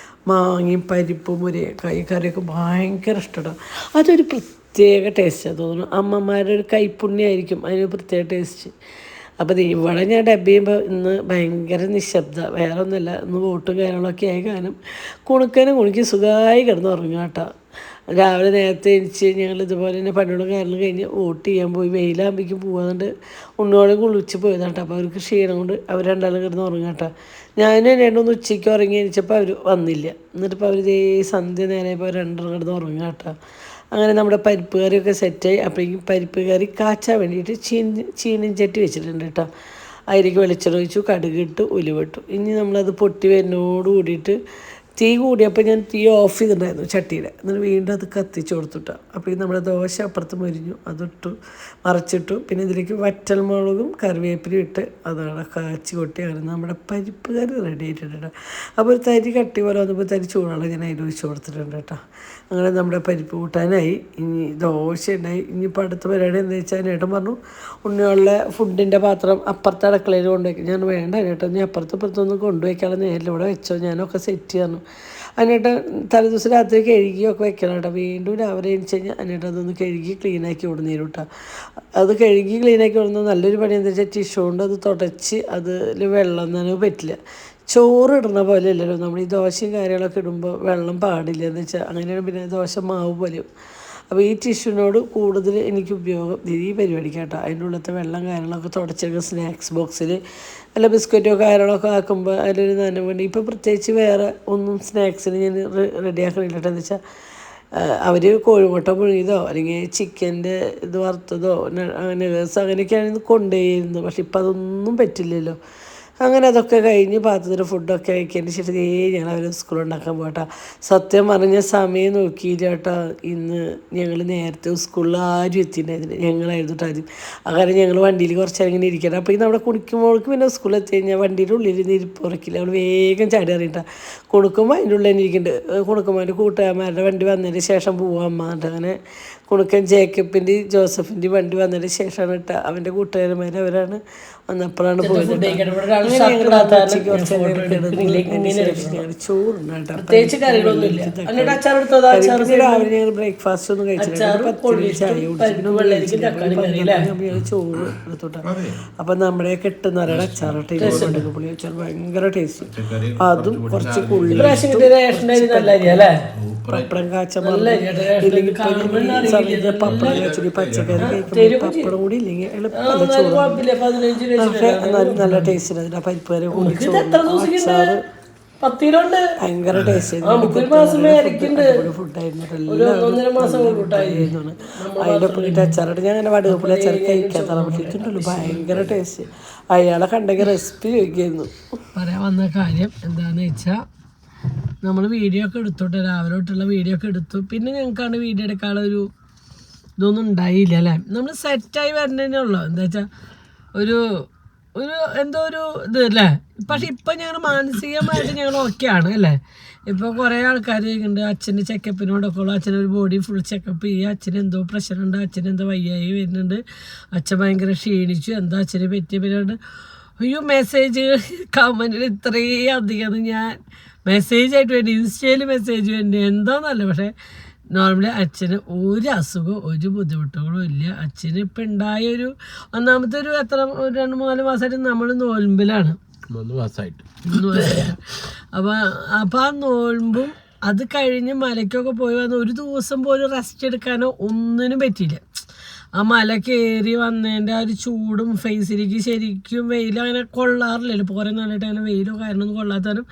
മാങ്ങയും പരിപ്പും മുരിങ്ങക്കായും കറിയൊക്കെ ഭയങ്കര ഇഷ്ടമാണ്. അതൊരു പ്രത്യേക ടേസ്റ്റാണ് തോന്നുന്നു. അമ്മമാരുടെ ഒരു കൈപ്പുണ്യമായിരിക്കും അതിന് പ്രത്യേക ടേസ്റ്റ്. അപ്പോൾ ഇവിടെ ഞാൻ ഡബ് ചെയ്യുമ്പോൾ ഇന്ന് ഭയങ്കര നിശബ്ദ, വേറെ ഒന്നുമില്ല. ഇന്ന് വോട്ടും കാര്യങ്ങളൊക്കെ ആയി കാരണം കുണുക്കി സുഖമായി കിടന്ന് ഉറങ്ങുക കേട്ടോ. രാവിലെ നേരത്തെ എണിച്ച് ഞങ്ങൾ ഇതുപോലെ തന്നെ പണിയോടും കാര്യങ്ങളും കഴിഞ്ഞ് വോട്ട് ചെയ്യാൻ പോയി. വെയിലാകുമ്പോഴേക്കും പോകാതുകൊണ്ട് ഉണ്ണോളം കുളിച്ച് പോയതാണ് കേട്ടോ. അപ്പോൾ അവർക്ക് ക്ഷീണം കൊണ്ട് അവർ രണ്ടാളും കിടന്ന് ഉറങ്ങുക കേട്ടോ. ഞാൻ രണ്ടൊന്ന് ഉച്ചയ്ക്ക് ഉറങ്ങി എണിച്ചപ്പോൾ അവർ വന്നില്ല. എന്നിട്ടിപ്പോൾ അവർ ഇതേ സന്ധ്യ നേരമായപ്പോൾ രണ്ടെണ്ണം കിടന്ന് ഉറങ്ങുക കേട്ടോ. അങ്ങനെ നമ്മുടെ പരിപ്പ് കറിയൊക്കെ സെറ്റായി. അപ്പോഴേക്കും പരിപ്പ് കറി കാച്ചാൻ വേണ്ടിയിട്ട് ചീനച്ചട്ടി വെച്ചിട്ടുണ്ട് കേട്ടോ. അതിലേക്ക് വെളിച്ചെണ്ണ ഒഴിച്ചു, കടുകിട്ട് ഉലുവിട്ടു. ഇനി നമ്മളത് പൊട്ടി വരുന്നതോട് കൂടിയിട്ട് തീ കൂടിയപ്പോൾ ഞാൻ തീ ഓഫ് ചെയ്തിട്ടുണ്ടായിരുന്നു ചട്ടിയുടെ. എന്നിട്ട് വീണ്ടും അത് കത്തിച്ച് കൊടുത്തുട്ടോ. അപ്പോൾ നമ്മുടെ ദോശ അപ്പുറത്ത് മൊരിഞ്ഞു, അതിട്ടു മറിച്ചിട്ടു. പിന്നെ ഇതിലേക്ക് വറ്റൽമുളകും കറിവേപ്പിലും ഇട്ട് അതാണ് കാച്ചി കൊട്ടി. അങ്ങനെ നമ്മുടെ പരിപ്പ് കറി റെഡി ആയിട്ടുണ്ട്. അപ്പോൾ ഒരു തരി കട്ടി പോലെ വന്നപ്പോൾ തരി ചൂടുവെള്ളം ഞാൻ അതിൽ ഒഴിച്ച് കൊടുത്തിട്ടുണ്ട് കേട്ടോ. അങ്ങനെ നമ്മുടെ പരിപ്പ് കൂട്ടാനായി. ഇനി ദോശ ഉണ്ടായി. ഇനിയിപ്പോൾ അടുത്ത പരിപാടി എന്താ വെച്ചാൽ ഏട്ടൻ പറഞ്ഞു ഉണ്ണിയുള്ള ഫുഡിൻ്റെ പാത്രം അപ്പുറത്തെ അടുക്കളയിൽ കൊണ്ടുവയ്ക്കും. ഞാൻ വേണ്ട ഏട്ടൻ നീ അപ്പുറത്തൊന്നും കൊണ്ടുവയ്ക്കാനുള്ള നേരിൽ ഇവിടെ വെച്ചോ, ഞാനൊക്കെ സെറ്റ് ചെയ്യാന്നു. അതിനേട്ട തലേദിവസം രാത്രി കഴുകിയൊക്കെ വെക്കണം കേട്ടോ. വീണ്ടും രാവിലെ എണിച്ച് കഴിഞ്ഞാൽ അതിനേട്ട അതൊന്ന് കഴുകി ക്ലീനാക്കി വിടുന്നേരും കേട്ടോ. അത് കഴുകി ക്ലീനാക്കി വിടുന്നത് നല്ലൊരു പണി എന്താ വെച്ചാൽ ടിഷ്യൂ കൊണ്ട് അത് തുടച്ച് അതിൽ വെള്ളം നനവ് പറ്റില്ല. ചോറ് ഇടുന്ന പോലെ അല്ലല്ലോ നമ്മൾ ഈ ദോശയും കാര്യങ്ങളൊക്കെ ഇടുമ്പോൾ വെള്ളം പാടില്ല എന്ന് വെച്ചാൽ അങ്ങനെയാണ് പിന്നെ ദോശ മാവ് പോലെയും. അപ്പോൾ ഈ ടിഷ്യൂവിനോട് കൂടുതൽ എനിക്ക് ഉപയോഗം ഈ പരിപാടിക്ക് കേട്ടോ. അതിൻ്റെ ഉള്ളത്തെ വെള്ളം കാര്യങ്ങളൊക്കെ തുടച്ചെടുക്കുക. സ്നാക്സ് ബോക്സിൽ അല്ല ബിസ്ക്കറ്റോ കാര്യങ്ങളൊക്കെ ആക്കുമ്പോൾ അതിലൊരു നനവ് വേണ്ടി. ഇപ്പോൾ പ്രത്യേകിച്ച് വേറെ ഒന്നും സ്നാക്സിന് ഞാൻ റെഡിയാക്കണില്ല കേട്ടോ. എന്ന് വെച്ചാൽ അവർ കോഴിമുട്ട പുഴുങ്ങിയതോ അല്ലെങ്കിൽ ചിക്കൻ്റെ ഇത് വറുത്തതോ നഗേഴ്സ് അങ്ങനെയൊക്കെയാണ് ഇത് കൊണ്ടുപോയിരുന്നത്. പക്ഷെ ഇപ്പം അതൊന്നും പറ്റില്ലല്ലോ. അങ്ങനെ അതൊക്കെ കഴിഞ്ഞ് പാത്രത്തിൽ ഫുഡൊക്കെ കഴിക്കേണ്ട ശേഷം ഞങ്ങൾ അവർ സ്കൂളുണ്ടാക്കാൻ പോകട്ടോ. സത്യം പറഞ്ഞ സമയം നോക്കിയില്ല കേട്ടോ. ഇന്ന് ഞങ്ങൾ നേരത്തെ സ്കൂളിൽ ആരും എത്തിയിട്ടുണ്ടായിരുന്നില്ല, ഞങ്ങളായിരുന്നു കേട്ടോ ആദ്യം. കാരണം ഞങ്ങൾ വണ്ടിയിൽ കുറച്ച് ഇങ്ങനെ ഇരിക്കണം. അപ്പോൾ നമ്മുടെ കുണിക്കുമ്പോൾക്ക് പിന്നെ സ്കൂളിൽ എത്തി കഴിഞ്ഞാൽ വണ്ടിയുടെ ഉള്ളിൽ ഇരിപ്പ് ഉറക്കില്ല. അവൾ വേഗം ചാടി അറിയട്ടോ. കുണുക്കുമ്പോൾ അതിൻ്റെ ഉള്ളിൽ തന്നെ ഇരിക്കുന്നുണ്ട്. കുണുക്കുമ്പോൾ എൻ്റെ കൂട്ടുകാരന്മാരുടെ വണ്ടി വന്നതിന് ശേഷം പോവാം അമ്മ എന്നിട്ട്. അങ്ങനെ കുണുക്കൻ ജേക്കബിൻ്റെ ജോസഫിൻ്റെ വണ്ടി വന്നതിന് ശേഷമാണ് കേട്ടോ. അവൻ്റെ കൂട്ടുകാരന്മാർ അവരാണ് വന്നപ്പോഴാണ് പോയത്. രാവിലെ ഞങ്ങൾ ബ്രേക്ക്ഫാസ്റ്റ് ഒന്നും കഴിച്ചില്ല. 10 ചായ ചോറ് എടുത്തോട്ടാ. അപ്പം നമ്മുടെ കെട്ടുന്നവരുടെ അച്ചാറിട്ട് പുളി അച്ചാർ ഭയങ്കര ടേസ്റ്റ്. അതും കുറച്ച് പുള്ളി പപ്പടം കാച്ചാൻ ഇല്ലെങ്കിൽ സമയത്ത് പപ്പടം കാച്ചി പച്ചക്കറി കഴിക്കുമ്പോൾ പപ്പടം കൂടി ഇല്ലെങ്കിൽ എളുപ്പമല്ല ചോറ്. നല്ല ടേസ്റ്റ് ഉണ്ട്. പരിപ്പ് കറി കൂടി ചോറ് ഭയങ്കര ടേസ്റ്റ് ഫുഡായിരുന്നു. അതിൻ്റെ പുള്ളിട്ട് അച്ചാറിട്ട് ഞാൻ അങ്ങനെ വടുകപ്പുള്ളി അച്ചാർ കഴിക്കാൻ തളപ്പിച്ചിട്ടുണ്ടല്ലോ. ഭയങ്കര ടേസ്റ്റ്. അയാളെ കണ്ടെങ്കിൽ റെസിപ്പി ചോദിക്കായിരുന്നു. പറയാൻ വന്ന കാര്യം എന്താണെന്ന് വെച്ചാൽ നമ്മൾ വീഡിയോ ഒക്കെ എടുത്തോട്ടെ, രാവിലെ തൊട്ടുള്ള വീഡിയോ ഒക്കെ എടുത്തു. പിന്നെ ഞങ്ങൾക്കാണ് വീഡിയോ എടുക്കാനുള്ളൊരു ഇതൊന്നും ഉണ്ടായില്ല അല്ലേ. നമ്മൾ സെറ്റായി വരണതന്നെ ഉള്ളൂ. എന്താ വെച്ചാൽ ഒരു എന്തോ ഒരു ഇത് അല്ലേ. പക്ഷെ ഇപ്പം ഞങ്ങൾ മാനസികമായിട്ട് ഞങ്ങൾ ഓക്കെയാണ് അല്ലേ. ഇപ്പോൾ കുറേ ആൾക്കാർ ഉണ്ട് അച്ഛൻ്റെ ചെക്കപ്പിനോടൊക്കെ ഉള്ളു. അച്ഛനൊരു ബോഡി ഫുൾ ചെക്കപ്പ് ചെയ്യുക, അച്ഛന് എന്തോ പ്രഷറുണ്ട്, അച്ഛനെന്തോ വയ്യായി വരുന്നുണ്ട്, അച്ഛൻ ഭയങ്കര ക്ഷീണിച്ചു, എന്താ അച്ഛനെ പറ്റിയ പേരുണ്ട്. അയ്യോ മെസ്സേജ് കമൻറ്റിൽ ഇത്രയും അധികം ഞാൻ മെസ്സേജായിട്ട് വേണ്ടി ഇൻസ്റ്റയിൽ മെസ്സേജ് വേണ്ടി എന്താണെന്നല്ല. പക്ഷേ നോർമലി അച്ഛന് ഒരു അസുഖവും ഒരു ബുദ്ധിമുട്ടുകളും ഇല്ല. അച്ഛന് ഇപ്പം ഉണ്ടായൊരു ഒന്നാമത്തെ ഒരു 2-3 മാസമായിട്ട് നമ്മൾ നോൽമ്പിലാണ്. 3 മാസമായിട്ട്. അപ്പോൾ ആ നോൽമ്പും അത് കഴിഞ്ഞ് മലയ്ക്കൊക്കെ പോയി വന്ന് ഒരു ദിവസം പോലും റെസ്റ്റ് എടുക്കാനോ ഒന്നിനും പറ്റിയില്ല. ആ മല കയറി വന്നതിൻ്റെ ആ ഒരു ചൂടും ഫേസിലേക്ക് ശരിക്കും വെയിൽ അങ്ങനെ കൊള്ളാറില്ലല്ലോ. ഇപ്പോൾ കുറേ നാളായിട്ട് അങ്ങനെ വെയിലോ കാര്യമൊന്നും കൊള്ളാത്തതും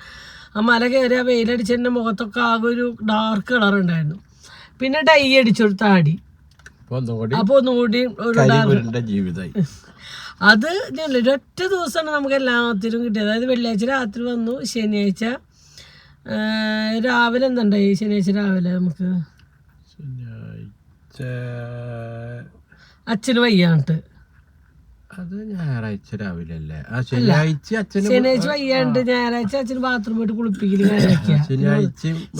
ആ മല കയറി ആ വെയിലടിച്ചതിൻ്റെ മുഖത്തൊക്കെ ആകെ ഒരു ഡാർക്ക് കളർ ഉണ്ടായിരുന്നു. പിന്നെ ഡൈ അടിച്ചൊരു താടി. അപ്പോൾ ഒന്നുകൂടി ഒരു ജീവിതമായി. അത് ഒരൊറ്റ ദിവസമാണ് നമുക്ക് എല്ലാത്തിനും കിട്ടിയത്. അതായത് വെള്ളിയാഴ്ച രാത്രി വന്നു, ശനിയാഴ്ച രാവിലെ എന്തുണ്ടായി ശനിയാഴ്ച രാവിലെ നമുക്ക്? അച്ഛന് വയ്യാണ്ട്. അത് ഞായറാഴ്ച രാവിലെ അല്ലേ? ശനിയാഴ്ച വയ്യാണ്ട് ഞായറാഴ്ച അച്ഛന് ബാത്റൂം പോയിട്ട് കുളിപ്പിക്കലും കാര്യമൊക്കെ.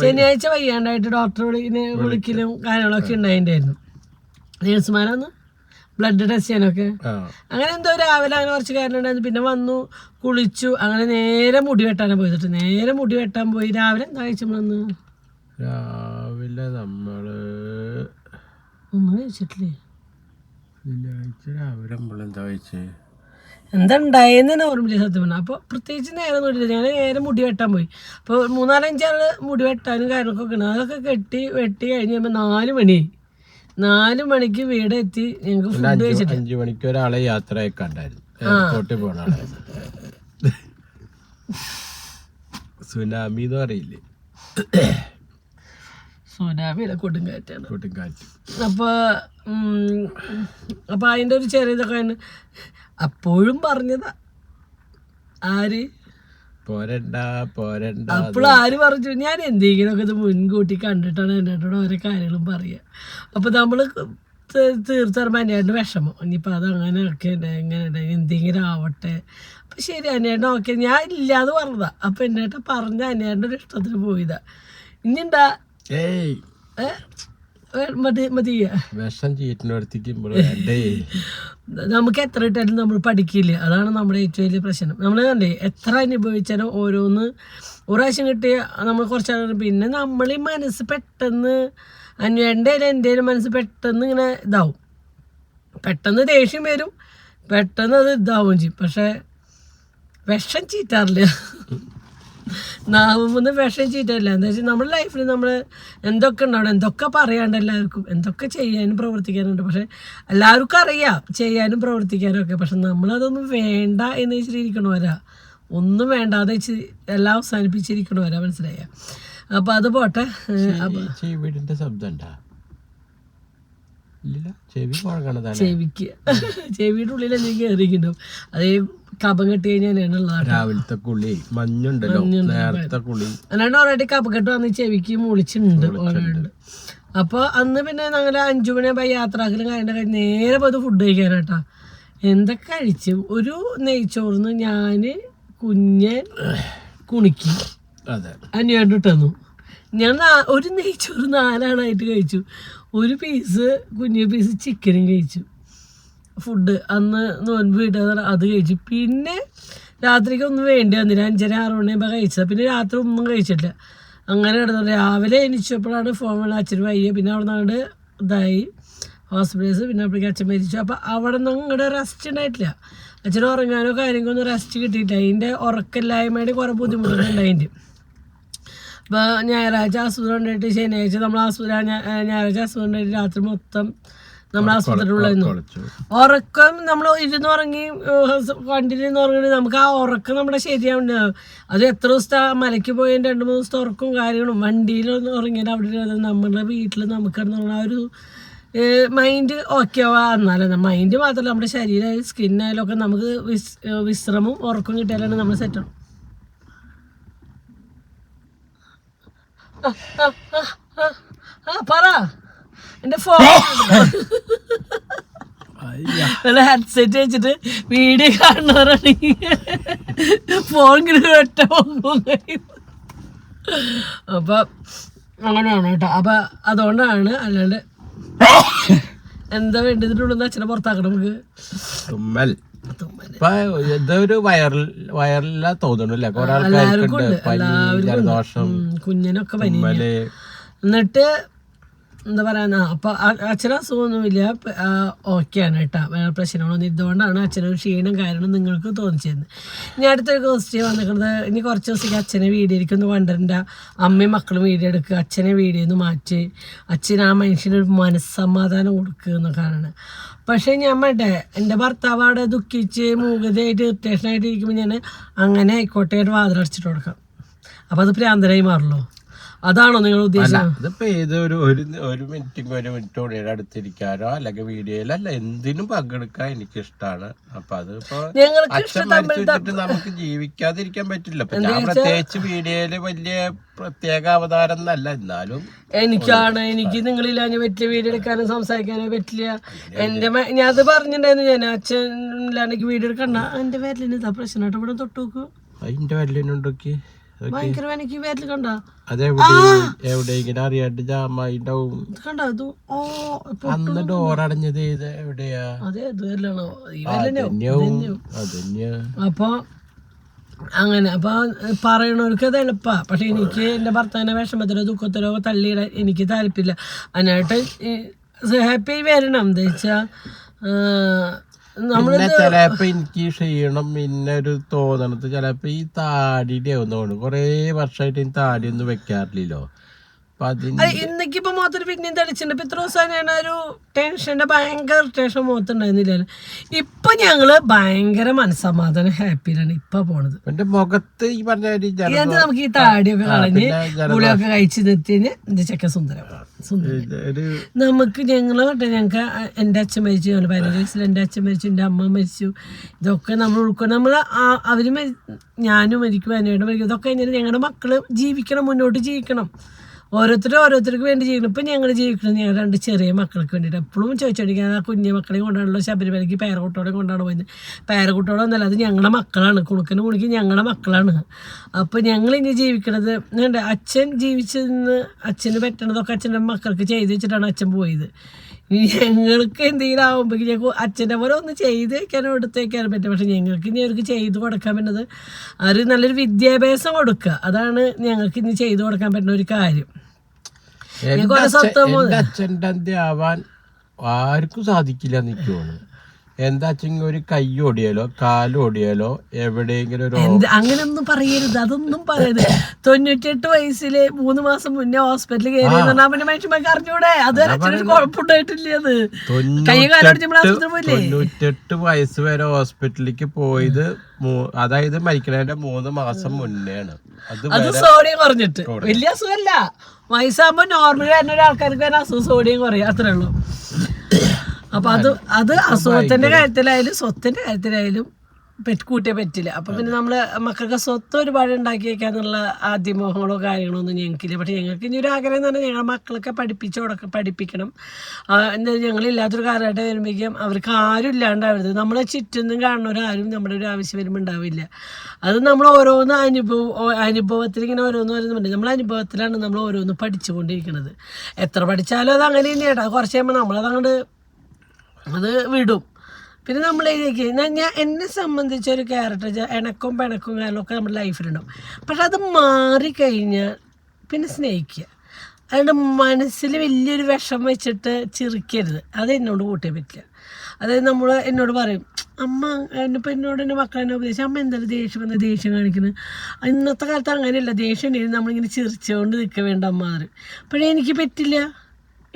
ശനിയാഴ്ച വയ്യാണ്ടായിട്ട് ഡോക്ടർ വിളിക്കലും കാര്യങ്ങളൊക്കെ ഉണ്ടായിട്ടുണ്ടായിരുന്നു. നേഴ്സുമാരൊന്ന് ബ്ലഡ് ടെസ്റ്റ് ചെയ്യാനൊക്കെ അങ്ങനെ എന്തോ രാവിലെ അങ്ങനെ കുറച്ച് കാര്യം ഉണ്ടായിരുന്നു. പിന്നെ വന്നു കുളിച്ചു, അങ്ങനെ നേരെ മുടി വെട്ടാനാണ് പോയിട്ട് നേരെ മുടി വെട്ടാൻ പോയി. രാവിലെ എന്താ കഴിച്ചെന്ന്? രാവിലെ നമ്മള് ഒന്നും കഴിച്ചിട്ടില്ലേ? എന്താ ഉണ്ടായെന്ന് തന്നെ ഓർമ്മയില്ല സത്യം പറഞ്ഞാൽ. അപ്പോൾ പ്രത്യേകിച്ച് നേരം നോക്കില്ല, ഞാൻ നേരെ മുടി വെട്ടാൻ പോയി. അപ്പോൾ 3-4-5 ആൾ മുടി വെട്ടാനും കാര്യങ്ങളൊക്കെ ഉണ്ട്. അതൊക്കെ വെട്ടി കഴിഞ്ഞ് കഴിയുമ്പോൾ 4 മണിയായി. 4 മണിക്ക് വീട് എത്തി. ഞങ്ങൾക്ക് ഫുഡ് കഴിച്ചിട്ട് 5 മണിക്ക് ഒരാളെ യാത്ര അയക്കാണ്ടായിരുന്നു, എയർപോർട്ടിൽ പോണ ആളെ. സുനാമി എന്ന് പറയില്ലേ, സുനാമിയിലെ കൊടുങ്കാറ്റാണ്. കൊടുങ്കാറ്റ്. അപ്പോൾ അതിൻ്റെ ഒരു ചെറിയ ഇതൊക്കെ അപ്പോഴും പറഞ്ഞതാ. ആര് അപ്പോൾ ആര് പറഞ്ഞു? ഞാൻ എന്തെങ്കിലുമൊക്കെ ഇത് മുൻകൂട്ടി കണ്ടിട്ടാണ് എന്നോട് ഓരോ കാര്യങ്ങളും പറയുക. അപ്പോൾ നമ്മൾ തീർച്ചയായും അനിയേട്ടൻ്റെ വിഷമം, ഇനിയിപ്പോൾ അത് അങ്ങനെയൊക്കെ എങ്ങനെ എന്തെങ്കിലും ആവട്ടെ. അപ്പം ശരി അനിയേട്ടൻ ഓക്കെ, ഞാൻ ഇല്ലാന്ന് പറഞ്ഞതാ. അപ്പം എന്നേട്ട പറഞ്ഞ അനിയേട്ടൻ്റെ ഒരു ഇഷ്ടത്തിന് പോയതാ. ഇനിണ്ടാ നമുക്ക് എത്ര ഇട്ടാലും നമ്മൾ പഠിക്കില്ല. അതാണ് നമ്മുടെ ഏറ്റവും വലിയ പ്രശ്നം. നമ്മൾ കണ്ടേ എത്ര അനുഭവിച്ചാലും ഓരോന്ന് ഒരു പ്രാവശ്യം കിട്ടിയ നമ്മൾ കുറച്ചാണ്. പിന്നെ നമ്മൾ ഈ മനസ്സ് പെട്ടെന്ന് എൻ്റെ എൻ്റെയും മനസ്സ് പെട്ടെന്ന് ഇങ്ങനെ ഇതാവും, പെട്ടെന്ന് ദേഷ്യം വരും, പെട്ടെന്ന് അത് ഇതാവും ചെയ്യും. പക്ഷെ വിഷം ചീറ്റാറില്ല, നാവുമ്പൊന്ന് വിഷം ചീറ്റല്ല. എന്താ വെച്ചാൽ നമ്മുടെ ലൈഫിൽ നമ്മൾ എന്തൊക്കെ ഉണ്ടാവണം, എന്തൊക്കെ പറയാണ്ട് എല്ലാവർക്കും, എന്തൊക്കെ ചെയ്യാനും പ്രവർത്തിക്കാനുണ്ട്. പക്ഷെ എല്ലാവർക്കും അറിയാം ചെയ്യാനും പ്രവർത്തിക്കാനും ഒക്കെ. പക്ഷെ നമ്മളതൊന്നും വേണ്ട എന്ന് വെച്ചിട്ടിരിക്കണവരാ, ഒന്നും വേണ്ടാതെ വെച്ച് എല്ലാം അവസാനിപ്പിച്ചിരിക്കണവരാ, മനസ്സിലായ? അപ്പം അത് പോട്ടെ. ചെവിയുടെ ശബ്ദം ചെവിയുടെ ഉള്ളിൽ എന്തെങ്കിലും കയറിയിട്ടുണ്ടാവും. അതേ കപം കെട്ടി കഴിഞ്ഞാൽ രാവിലത്തെ കുളി മഞ്ഞുണ്ടല്ലോ, നേരത്തെ കുളി അല്ലാണ്ട് ഓൾറെഡി കപക്കെട്ട് വന്ന് ചെവിക്ക് മുളിച്ചിട്ടുണ്ട് ഓൾറെഡി. അപ്പോൾ അന്ന് പിന്നെ ഞങ്ങൾ 5 മണിയാകുമ്പോൾ യാത്രാക്കലും കാര്യങ്ങൾ കഴിഞ്ഞ് നേരെ പോയത് ഫുഡ് കഴിക്കാനാട്ടാ. എന്തൊക്കെ കഴിച്ചു? ഒരു നെയ്ച്ചോറിന്ന് ഞാൻ കുഞ്ഞൻ കുണിക്കി അനിയാണ്ട് തന്നു. ഞാൻ ഒരു നെയ്ച്ചോറ് 4 ആളായിട്ട് കഴിച്ചു. ഒരു പീസ് കുഞ്ഞു പീസ് ചിക്കനും കഴിച്ചു. ഫുഡ് അന്ന് നോൻപ് വീട്ടാതെ അത് കഴിച്ചു. പിന്നെ രാത്രിക്ക് ഒന്നും വേണ്ടി വന്നില്ല, 5-6 മണിയാകുമ്പോൾ കഴിച്ചത്. പിന്നെ രാത്രി ഒന്നും കഴിച്ചിട്ടില്ല, അങ്ങനെ കിടന്നു. രാവിലെ എണീച്ചപ്പോഴാണ് ഫോൺ വേണം, അച്ഛന് വയ്യ. പിന്നെ അവിടെ നിന്നങ്ങോട്ട് ഇതായി ഹോസ്പിറ്റൽസ്. പിന്നെ അപ്പോഴേക്കും അച്ഛൻ മരിച്ചു. അപ്പോൾ അവിടെ നിന്ന് അങ്ങോട്ട് റെസ്റ്റ് ഉണ്ടായിട്ടില്ല. അച്ഛന് ഉറങ്ങാനോ കാര്യങ്ങളൊന്നും റെസ്റ്റ് കിട്ടിയിട്ടില്ല. അതിൻ്റെ ഉറക്കമില്ലായ്മയുടെ കുറേ ബുദ്ധിമുട്ടുകളുണ്ട് അതിൻ്റെ. അപ്പോൾ ഞായറാഴ്ച ആസ്പത്രി ഉണ്ടായിട്ട് ശനിയാഴ്ച നമ്മൾ ഞായറാഴ്ച ആസ്പത്രി ഉണ്ടായിട്ട് രാത്രി മൊത്തം നമ്മൾ ആസ്പത്രിയിലുള്ളായിരുന്നു. ഉറക്കം നമ്മൾ ഇരുന്ന് ഉറങ്ങി കണ്ടിന്യൂ ഉറങ്ങി നമുക്ക് ആ ഉറക്കം നമ്മുടെ ശരിയാവുണ്ട്. അത് എത്ര ദിവസത്തെ മലയ്ക്ക് പോയി 2-3 ദിവസത്തെ ഉറക്കവും കാര്യങ്ങളും വണ്ടിയിലൊന്ന് ഉറങ്ങിയിട്ട് അവിടെ നമ്മുടെ വീട്ടിൽ നമുക്ക് പറഞ്ഞാൽ ആ ഒരു മൈൻഡ് ഓക്കെ ആവുക. എന്നാലും മൈൻഡ് മാത്രമല്ല, നമ്മുടെ ശരീരമായാലും സ്കിന്നായാലും ഒക്കെ നമുക്ക് വിശ്രമവും ഉറക്കം കിട്ടിയാലാണ് നമ്മൾ സെറ്റാവും. പറ എൻ്റെ ഫോൺ നല്ല ഹെഡ്സെറ്റ് വെച്ചിട്ട് വീഡിയോ കാണുന്നവരാണെങ്കിൽ ഫോൺ ഒറ്റ കഴിയും. അപ്പം അങ്ങനെയാണ് കേട്ടോ. അപ്പം അതുകൊണ്ടാണ്, അല്ലാണ്ട് എന്താ വേണ്ടതിട്ടുള്ളൂ അച്ഛനെ പുറത്താക്കണം നമുക്ക്. തുമ്മൽ ഇതൊരു വയറില തോന്നണല്ലേ, കുഞ്ഞിനൊക്കെ പനി. എന്നിട്ട് എന്താ പറയാ, അപ്പോൾ അച്ഛന് അസുഖമൊന്നുമില്ല, ഓക്കെയാണ് കേട്ടോ, വേറെ പ്രശ്നങ്ങളൊന്നും. ഇതുകൊണ്ടാണ് അച്ഛനൊരു ക്ഷീണം കാരണം നിങ്ങൾക്ക് തോന്നിച്ചിരുന്നത്. ഇനി അടുത്തൊരു ക്വസ്റ്റ്യൻ വന്നിരിക്കുന്നത്, ഇനി കുറച്ച് ദിവസത്തേക്ക് അച്ഛനെ വീഡിയോയിലേക്ക് ഒന്ന് കൊണ്ടുവരണ്ട, അമ്മയും മക്കളും വീഡിയോ എടുക്കുക, അച്ഛനെ വീഡിയോ ഒന്ന് മാറ്റി, അച്ഛൻ ആ മനുഷ്യനൊരു മനസ്സമാധാനം കൊടുക്കുക എന്നൊക്കെയാണ്. പക്ഷേ ഞാൻ വേണ്ടേ, എൻ്റെ ഭർത്താവ് അവിടെ ദുഃഖിച്ച് മൂകതയായിട്ട് ഇറിറ്റേഷനായിട്ട് ഇരിക്കുമ്പോൾ ഞാൻ അങ്ങനെ ആയിക്കോട്ടെ വാതിലടച്ചിട്ട് കൊടുക്കാം. അപ്പോൾ അത് പ്രാന്തരായി മാറുള്ളൂ. അതാണോ നിങ്ങൾ ഉദ്ദേശിച്ചത്? അതിപ്പോ ഏതൊരു ഒരു മിനിറ്റ് കൂടി അടുത്തിരിക്കാനോ അല്ലെങ്കിൽ വീഡിയോയിലോ അല്ല എന്തിനും പങ്കെടുക്കാൻ എനിക്ക് ഇഷ്ടമാണ്. അപ്പൊ അതിപ്പോ അച്ഛൻ മരിച്ചിട്ട് നമുക്ക് ജീവിക്കാതിരിക്കാൻ പറ്റില്ല. ഇപ്പൊ ഞാൻ പ്രത്യേകിച്ച് വീഡിയോയില് വലിയ പ്രത്യേക അവതാരം എന്നല്ല, എന്നാലും എനിക്ക് നിങ്ങളില്ലാഞ്ഞ പറ്റില്ല, വീഡിയോ എടുക്കാനും സംസാരിക്കാനോ പറ്റില്ല. എന്റെ ഞാൻ അത് പറഞ്ഞിട്ടുണ്ടായിരുന്നു, ഞാൻ അച്ഛനില്ലാണ്ടെങ്കിൽ വീഡിയോ എടുക്കണ്ട. എന്റെ പേരിൽ ഇതാ പ്രശ്നമായിട്ട് ഇവിടെ തൊട്ട് നോക്കൂ, അതിന്റെ വല്ലുണ്ടോക്കി ഭയങ്കര എനിക്ക് പേരിൽ കണ്ട എവിടെയെങ്കിലും അറിയാണ്ട് ജാമായിണ്ടാവും. കണ്ടോ അന്ന് ഡോറടഞ്ഞത് എവിടെയാ? അതെ ഇതല്ലാണോ ഈ അപ്പൊ അങ്ങനെ. അപ്പൊ പറയണവർക്ക് അത് എളുപ്പാ, പക്ഷെ എനിക്ക് എന്റെ ഭർത്താവിന്റെ വിഷമത്തിലോ ദുഃഖത്തിലോ തള്ളിയിടാൻ എനിക്ക് താല്പര്യമില്ല. അതിനായിട്ട് ഹാപ്പി വരണം. എന്താ വെച്ചാ ചിലപ്പോ എനിക്ക് ക്ഷീണം പിന്നെ ഒരു തോന്നണത് ചിലപ്പോ ഈ താടിയുടെ ഒന്നും കൊറേ വർഷമായിട്ട് ഈ താടി ഒന്നും വെക്കാറില്ലല്ലോ. ഇന്നിക്കിപ്പോ മുഖത്തൊരു പിന്നെയും തെളിച്ചിട്ടുണ്ട്. ഇപ്പൊ ഇത്ര ദിവസം ഞാൻ ഒരു ടെൻഷന്റെ ഭയങ്കര ടെൻഷൻ മുഖത്തുണ്ടായിരുന്നില്ല. ഇപ്പൊ ഞങ്ങള് ഭയങ്കര മനസ്സമാധാനം ഹാപ്പിയിലാണ് ഇപ്പൊ പോണത്. എന്റെ മുഖത്ത് ഈ പറഞ്ഞ നമുക്ക് ഈ താടിയൊക്കെ കളഞ്ഞ് ഗുളിയൊക്കെ കഴിച്ച് നിർത്തിന് എന്റെ ചെക്ക സുന്ദരം. നമുക്ക് ഞങ്ങൾക്ക് എൻ്റെ അച്ഛൻ മരിച്ചു, 15 വയസ്സിൽ എൻ്റെ അച്ഛൻ മരിച്ചു, എൻ്റെ അമ്മ മരിച്ചു. ഇതൊക്കെ നമ്മൾ ഉൾക്കൊണ്ട് നമ്മൾ അവര് ഞാനും മരിക്കും, അനിയോട് മരിക്കും. ഇതൊക്കെ കഴിഞ്ഞാൽ ഞങ്ങളുടെ മക്കള് ജീവിക്കണം, മുന്നോട്ട് ജീവിക്കണം. ഓരോരുത്തർക്ക് വേണ്ടി ജീവിക്കണം. ഇപ്പം ഞങ്ങൾ ജീവിക്കണം ഞങ്ങൾ 2 ചെറിയ മക്കൾക്ക് വേണ്ടിയിട്ട്. എപ്പോഴും ചോദിച്ചോണ്ടിരിക്കുക, ആ കുഞ്ഞു മക്കളെയും കൊണ്ടാണല്ലോ ശബരിമലയ്ക്ക് പേരക്കുട്ടോടെ കൊണ്ടാണ് പോയത്. പേരക്കുട്ടോടെ ഒന്നല്ല, അത് ഞങ്ങളുടെ മക്കളാണ്, കുണുക്കി ഞങ്ങളുടെ മക്കളാണ്. അപ്പോൾ ഞങ്ങൾ ഇനി ജീവിക്കണത് അച്ഛൻ ജീവിച്ചെന്ന് അച്ഛന് പറ്റണതൊക്കെ അച്ഛൻ്റെ മക്കൾക്ക് ചെയ്ത് വെച്ചിട്ടാണ് അച്ഛൻ പോയത്. ഞങ്ങൾക്ക് എന്തെങ്കിലും ആകുമ്പോഴേക്കും ഞങ്ങൾക്ക് അച്ഛൻ്റെ പോലെ ഒന്ന് ചെയ്ത് വയ്ക്കാനോ എടുത്ത് വയ്ക്കാനും പറ്റും. പക്ഷെ ഞങ്ങൾക്ക് ഇനി അവർക്ക് ചെയ്ത് കൊടുക്കാൻ പറ്റുന്നത് അവർ നല്ലൊരു വിദ്യാഭ്യാസം കൊടുക്കുക. അതാണ് ഞങ്ങൾക്ക് ഇനി ചെയ്തു കൊടുക്കാൻ പറ്റുന്ന ഒരു കാര്യം. അച്ഛൻ്റെ അന്ത്യ ആവാൻ ആർക്കും സാധിക്കില്ല എനിക്ക് തോന്നുന്നു. എന്താ അച്ഛൻ ഒരു കൈ ഓടിയാലോ കാലോടിയാലോ എവിടെയെങ്കിലും ഒരു അങ്ങനെയൊന്നും പറയരുത്, അതൊന്നും പറയരുത്. 98 വയസ്സില് 3 മാസം മുന്നേ ഹോസ്പിറ്റലിൽ കയറി പിന്നെ മനുഷ്യന്മാർക്ക് അറിഞ്ഞൂടെ? അത് അച്ഛനൊരു കുഴപ്പമുണ്ടായിട്ടില്ല. അത് കൈ കാലോടിച്ച് നമ്മൾ ആശുപത്രി പോയില്ലേ? 98 വയസ്സ് വരെ ഹോസ്പിറ്റലിലേക്ക് പോയത് അതായത് മരിക്കണതിന്റെ 3 മാസം മുന്നെയാണ്. അത് സോഡിയം കുറഞ്ഞിട്ട് വലിയ അസുഖമല്ല. വയസ്സാകുമ്പോ നോർമൽ വരുന്ന ഒരാൾക്കാർക്ക് തന്നെ അസുഖം സോഡിയം കുറയും, അത്രേ ഉള്ളൂ. അപ്പൊ അത് അസുഖത്തിന്റെ കാര്യത്തിലായാലും സ്വത്തിന്റെ കാര്യത്തിലായാലും കൂട്ടിയേ പറ്റില്ല. അപ്പൊ പിന്നെ നമ്മള് മക്കൾക്ക് സ്വത്ത് ഒരുപാട് ഉണ്ടാക്കി വെക്കാന്നുള്ള ആദ്യമോഹങ്ങളോ കാര്യങ്ങളോ ഒന്നും ഞങ്ങൾക്കില്ല. പക്ഷെ ഞങ്ങൾക്ക് ഇനി ഒരു ആഗ്രഹം എന്ന് പറഞ്ഞാൽ ഞങ്ങളുടെ മക്കളൊക്കെ പഠിപ്പിക്കണം. എന്താ ഞങ്ങളില്ലാത്തൊരു കാലഘട്ടം വരുമ്പോഴേക്കും അവർക്ക് ആരും ഇല്ലാണ്ടാവരുത്. നമ്മളെ ചുറ്റൊന്നും കാണുന്നവരാരും നമ്മുടെ ഒരു ആവശ്യം വരുമ്പോൾ ഉണ്ടാവില്ല. അത് നമ്മൾ ഓരോന്ന് അനുഭവത്തിൽ ഇങ്ങനെ ഓരോന്ന് വരുന്നുണ്ട്. നമ്മളെ അനുഭവത്തിലാണ് നമ്മൾ ഓരോന്ന് പഠിച്ചുകൊണ്ടിരിക്കുന്നത്. എത്ര പഠിച്ചാലും അത് അങ്ങനെ തന്നെയാട്ടോ. കുറച്ച് കഴിയുമ്പോൾ നമ്മളതങ്ങോട്ട് അത് വിടും. പിന്നെ നമ്മളിലേക്ക് എന്നെ സംബന്ധിച്ചൊരു ക്യാരക്ടർ ഇണക്കും പിണക്കും കാര്യങ്ങളൊക്കെ നമ്മുടെ ലൈഫിലുണ്ടാവും. പക്ഷെ അത് മാറിക്കഴിഞ്ഞാൽ പിന്നെ സ്നേഹിക്കുക. അതുകൊണ്ട് മനസ്സിൽ വലിയൊരു വിഷം വെച്ചിട്ട് ചിരിക്കരുത്. അത് എന്നോട് കൂട്ടിയേ പറ്റില്ല. അതായത് എന്നോട് പറയും, അമ്മ ഇപ്പം എന്നോട് എൻ്റെ മക്കളെന്നെ ഉപദേശിച്ചു, അമ്മ എന്തായാലും ദേഷ്യം കാണിക്കുന്നത്. ഇന്നത്തെ കാലത്ത് അങ്ങനെയല്ല, ദേഷ്യം ഉണ്ടെങ്കിൽ നമ്മളിങ്ങനെ ചിരിച്ചുകൊണ്ട് നിൽക്കുക വേണ്ട അമ്മ. പക്ഷേ എനിക്ക് പറ്റില്ല,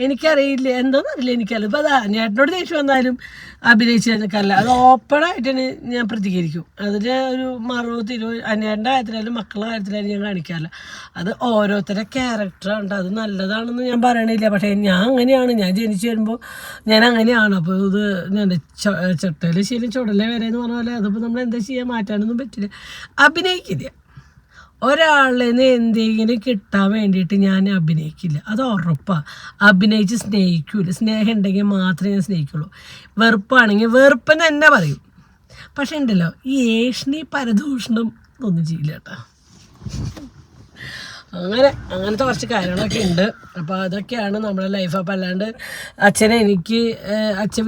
എനിക്കറിയില്ല, എന്താണെന്നറിയില്ല, എനിക്കല്ല. ഇപ്പോൾ അതാ ചേട്ടനോട് ദേഷ്യം വന്നാലും അഭിനയിച്ച് നിൽക്കാറില്ല. അത് ഓപ്പണായിട്ടാണ് ഞാൻ പ്രതികരിക്കും. അതിൽ ഒരു മറവ് തിരുവ് അനിയൻ്റെ കാര്യത്തിലായാലും മക്കളുടെ കാര്യത്തിലായാലും ഞാൻ കാണിക്കാറില്ല. അത് ഓരോരുത്തരുടെ ക്യാരക്ടറാണ്. അത് നല്ലതാണെന്ന് ഞാൻ പറയണില്ല, പക്ഷേ ഞാൻ അങ്ങനെയാണ്. ഞാൻ ജനിച്ചു വരുമ്പോൾ ഞാൻ അങ്ങനെയാണ്. അപ്പോൾ ഇത് ഞാൻ ചട്ടയിൽ ശീലം ചുടലേ വരെ എന്ന് പറഞ്ഞ പോലെ അതിപ്പോൾ നമ്മൾ എന്താ ചെയ്യാൻ, മാറ്റാനൊന്നും പറ്റില്ല. അഭിനയിക്കില്ല. ഒരാളിൽ നിന്ന് എന്തെങ്കിലും കിട്ടാൻ വേണ്ടിയിട്ട് ഞാൻ അഭിനയിക്കില്ല, അത് ഉറപ്പാണ്. അഭിനയിച്ച് സ്നേഹിക്കില്ല. സ്നേഹം ഉണ്ടെങ്കിൽ മാത്രമേ ഞാൻ സ്നേഹിക്കുള്ളൂ. വെറുപ്പാണെങ്കിൽ വെറുപ്പെന്ന് തന്നെ പറയും. പക്ഷെ ഉണ്ടല്ലോ, ഈ ഏഷ്ണി പരദൂഷണം ഒന്നും ചെയ്യില്ല കേട്ടോ. അങ്ങനത്തെ കുറച്ച് കാര്യങ്ങളൊക്കെ ഉണ്ട്. അപ്പോൾ അതൊക്കെയാണ് നമ്മുടെ ലൈഫ്. അപ്പോൾ അല്ലാണ്ട് അച്ഛൻ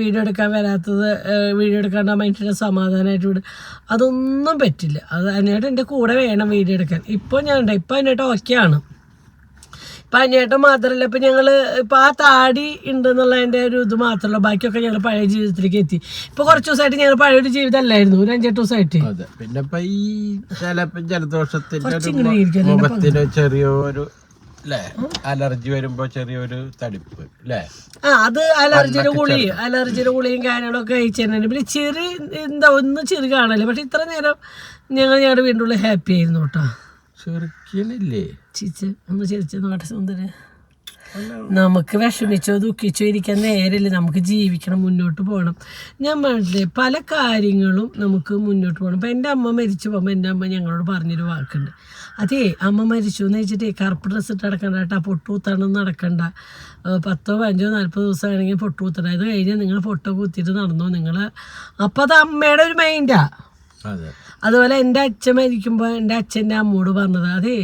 വീഡിയോ എടുക്കാൻ വരാത്തത്, വീഡിയോ എടുക്കാണ്ട് മനുഷ്യനെ സമാധാനമായിട്ട് വിടും, അതൊന്നും പറ്റില്ല. അത് അതിനായിട്ട് എൻ്റെ കൂടെ വേണം വീഡിയോ എടുക്കാൻ. ഇപ്പോൾ അതിനായിട്ട് ഓക്കെയാണ്. ഇപ്പം അനിയേട്ടൻ മാത്രമല്ല, ഇപ്പം ഞങ്ങൾ ഇപ്പം ആ താടി ഉണ്ടെന്നുള്ളതിൻ്റെ ഒരു ഇത് മാത്രമല്ല, ബാക്കിയൊക്കെ ഞങ്ങൾ പഴയ ജീവിതത്തിലേക്ക് എത്തി. ഇപ്പോൾ കുറച്ച് ദിവസമായിട്ട് ഞങ്ങൾ പഴയൊരു ജീവിതം അല്ലായിരുന്നു, ഒരു 5-8 ദിവസമായിട്ട്. പിന്നെ ഇപ്പം ഈ ചിലപ്പോൾ ജലദോഷത്തിൻ്റെ മുഖത്തിന് ചെറിയൊരു അലർജി വരുമ്പോൾ ചെറിയൊരു തടിപ്പ് അല്ലേ? അത് അലർജിയുടെ ഗുളിയും കാര്യങ്ങളൊക്കെ കഴിച്ചിട്ടുണ്ടെങ്കിൽ പിന്നെ ചെറി കാണല്ലേ. പക്ഷെ ഇത്ര നേരം ഞങ്ങളുടെ വീടിൻ്റെ ഉള്ളിൽ ഹാപ്പി ആയിരുന്നു കേട്ടോ. ചെറുക്കിയനില്ലേ ചിരിച്ച് ഒന്ന് ചിരിച്ചെന്ന് പാട്ടെ സുന്ദര. നമുക്ക് വിഷമിച്ചോ ദുഃഖിച്ചോ ഇരിക്കാൻ നേരമില്ല, നമുക്ക് ജീവിക്കണം, മുന്നോട്ട് പോകണം. ഞാൻ പറഞ്ഞില്ലേ പല കാര്യങ്ങളും നമുക്ക് മുന്നോട്ട് പോകണം. ഇപ്പം എൻ്റെ അമ്മ മരിച്ചു പോകുമ്പോൾ എൻ്റെ അമ്മ ഞങ്ങളോട് പറഞ്ഞൊരു വാക്കുണ്ട്, അതേ അമ്മ മരിച്ചു എന്ന് വെച്ചിട്ട് കറുപ്പ് ഡ്രസ്സ് ഇട്ട് നടക്കണ്ട കേട്ടോ, പൊട്ടുകുത്താനൊന്നും നടക്കണ്ട, 10, 15, 40 ദിവസം ആണെങ്കിൽ പൊട്ടുകുത്തണം, ഇത് കഴിഞ്ഞാൽ നിങ്ങൾ പൊട്ടോ കുത്തിയിട്ട് നടന്നോ നിങ്ങൾ. അപ്പം അത് അമ്മയുടെ ഒരു മൈൻഡാണ്. അതുപോലെ എൻ്റെ അച്ഛൻ മരിക്കുമ്പോൾ എൻ്റെ അച്ഛൻ്റെ അമ്മോട് പറഞ്ഞത്, അതേ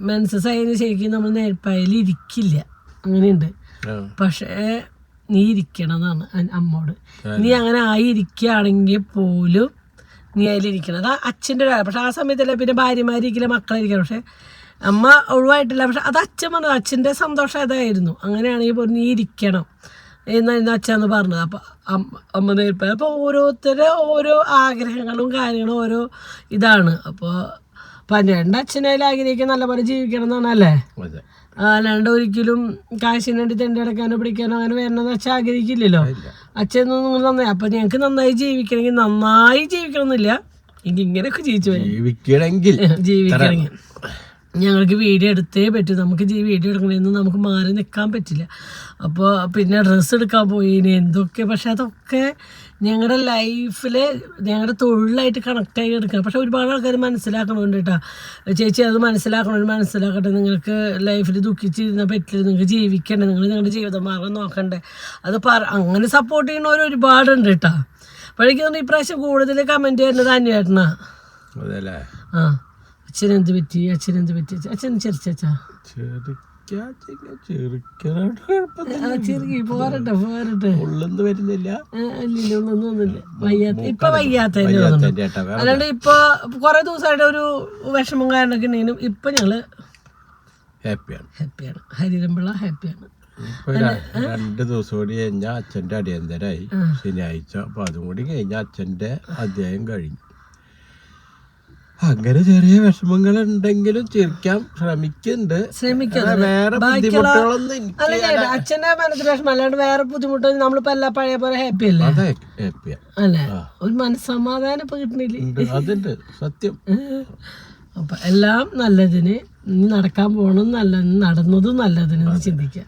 മെൻസസ് ആയതിന് ശരിക്കും നമ്മൾ നേർപ്പായയിൽ ഇരിക്കില്ല, അങ്ങനെയുണ്ട്, പക്ഷേ നീ ഇരിക്കണം എന്നാണ് അമ്മോട്. നീ അങ്ങനെ ആയിരിക്കുകയാണെങ്കിൽ പോലും നീ അതിലിരിക്കണം. അത് അച്ഛൻ്റെ ഒരു കാര്യം. പക്ഷെ ആ സമയത്തല്ല പിന്നെ ഭാര്യമാരിക്കല മക്കളിരിക്കണം. പക്ഷെ അമ്മ ഒഴിവായിട്ടില്ല. പക്ഷെ അത് അച്ഛൻ പറഞ്ഞത്, അച്ഛൻ്റെ സന്തോഷം അതായിരുന്നു. അങ്ങനെയാണെങ്കിൽ പോലും നീ ഇരിക്കണം എന്നായിരുന്നു അച്ഛന്ന് പറഞ്ഞത്. അപ്പം അമ്മ നേർപ്പായ. അപ്പോൾ ഓരോരുത്തരുടെ ഓരോ ആഗ്രഹങ്ങളും കാര്യങ്ങളും ഓരോ ഇതാണ്. അപ്പോൾ എൻ്റെ അച്ഛനായാലും ആഗ്രഹിക്കാൻ നല്ലപോലെ ജീവിക്കണം എന്നാണല്ലേ, അല്ലാണ്ട് ഒരിക്കലും കാശിന് വേണ്ടി തെണ്ടെടുക്കാനോ പിടിക്കാനോ അങ്ങനെ വരണമെന്ന് അച്ഛൻ ആഗ്രഹിക്കില്ലല്ലോ. അച്ഛനൊന്നും നിങ്ങൾ നന്നായി. അപ്പം ഞങ്ങൾക്ക് നന്നായി ജീവിക്കണമെങ്കിൽ, നന്നായി ജീവിക്കണം എന്നില്ല, എനിക്ക് ഇങ്ങനെയൊക്കെ ജീവിക്കണമെങ്കിൽ ഞങ്ങൾക്ക് വീഡിയോ എടുത്തേ പറ്റൂ. നമുക്ക് വീഡിയോ എടുക്കണമെന്ന് നമുക്ക് മാറി നിൽക്കാൻ പറ്റില്ല. അപ്പോൾ പിന്നെ ഡ്രസ്സ് എടുക്കാൻ പോയി എന്തൊക്കെ, പക്ഷെ അതൊക്കെ ഞങ്ങളുടെ ലൈഫിൽ ഞങ്ങളുടെ തൊഴിലായിട്ട് കണക്റ്റായി എടുക്കണം. പക്ഷെ ഒരുപാട് ആൾക്കാർ മനസ്സിലാക്കണമുണ്ട് കേട്ടോ. ചേച്ചി അത് മനസ്സിലാക്കട്ടെ, നിങ്ങൾക്ക് ലൈഫിൽ ദുഃഖിച്ചിരുന്നാൽ പറ്റില്ല, നിങ്ങൾക്ക് ജീവിക്കണ്ടേ, നിങ്ങൾ നിങ്ങളുടെ ജീവിതമാർഗം നോക്കണ്ടേ, അത് അങ്ങനെ സപ്പോർട്ട് ചെയ്യുന്നവർ ഒരുപാടുണ്ട് കേട്ടോ. അപ്പോഴേക്കും ഇപ്രാവശ്യം കൂടുതൽ കമൻറ്റ് വരുന്നത് അന്വേഷണ. ആ അച്ഛനെന്ത് പറ്റി, അച്ഛൻ ചെറിച്ചാ ചെറുക്കി പോരട്ടെ വരുന്നില്ല, ഇപ്പൊ വയ്യാത്ത അല്ലാണ്ട് ഇപ്പൊ കുറെ ദിവസമായിട്ട് ഒരു വിഷമം കാരണമൊക്കെ ഉണ്ടെങ്കിലും ഇപ്പൊ ഞങ്ങള് ഹാപ്പിയാണ്. ഹരിരമ്പിള്ള ഹാപ്പിയാണ്. 2 ദിവസം കൂടി കഴിഞ്ഞാൽ അച്ഛൻ്റെ അടിയന്തരായി ശനിയാഴ്ച. അപ്പൊ അതും കൂടി കഴിഞ്ഞാൽ അച്ഛൻ്റെ അധ്യായം കഴിഞ്ഞു. അങ്ങനെ ചെറിയ വിഷമങ്ങൾ ഉണ്ടെങ്കിലും ചിരിക്കാൻ ശ്രമിക്കുന്നുണ്ട്. വേറെ ബുദ്ധിമുട്ടുകളൊന്നും അച്ഛന്റെ മനസ്സിൽ വിഷമം അല്ലാണ്ട് വേറെ ബുദ്ധിമുട്ടൊന്നും നമ്മളിപ്പോ എല്ലാ പഴയ പോലെ ഹാപ്പി അല്ലേ? അല്ലേ, ഒരു മനസ്സമാധാനം ഇപ്പൊ കിട്ടണില്ലേ? അതുണ്ട് സത്യം. അപ്പൊ എല്ലാം നല്ലതിന്, നടക്കാൻ പോകണം നല്ലതിന്, നടന്നതും നല്ലതിന് ചിന്തിക്കുക.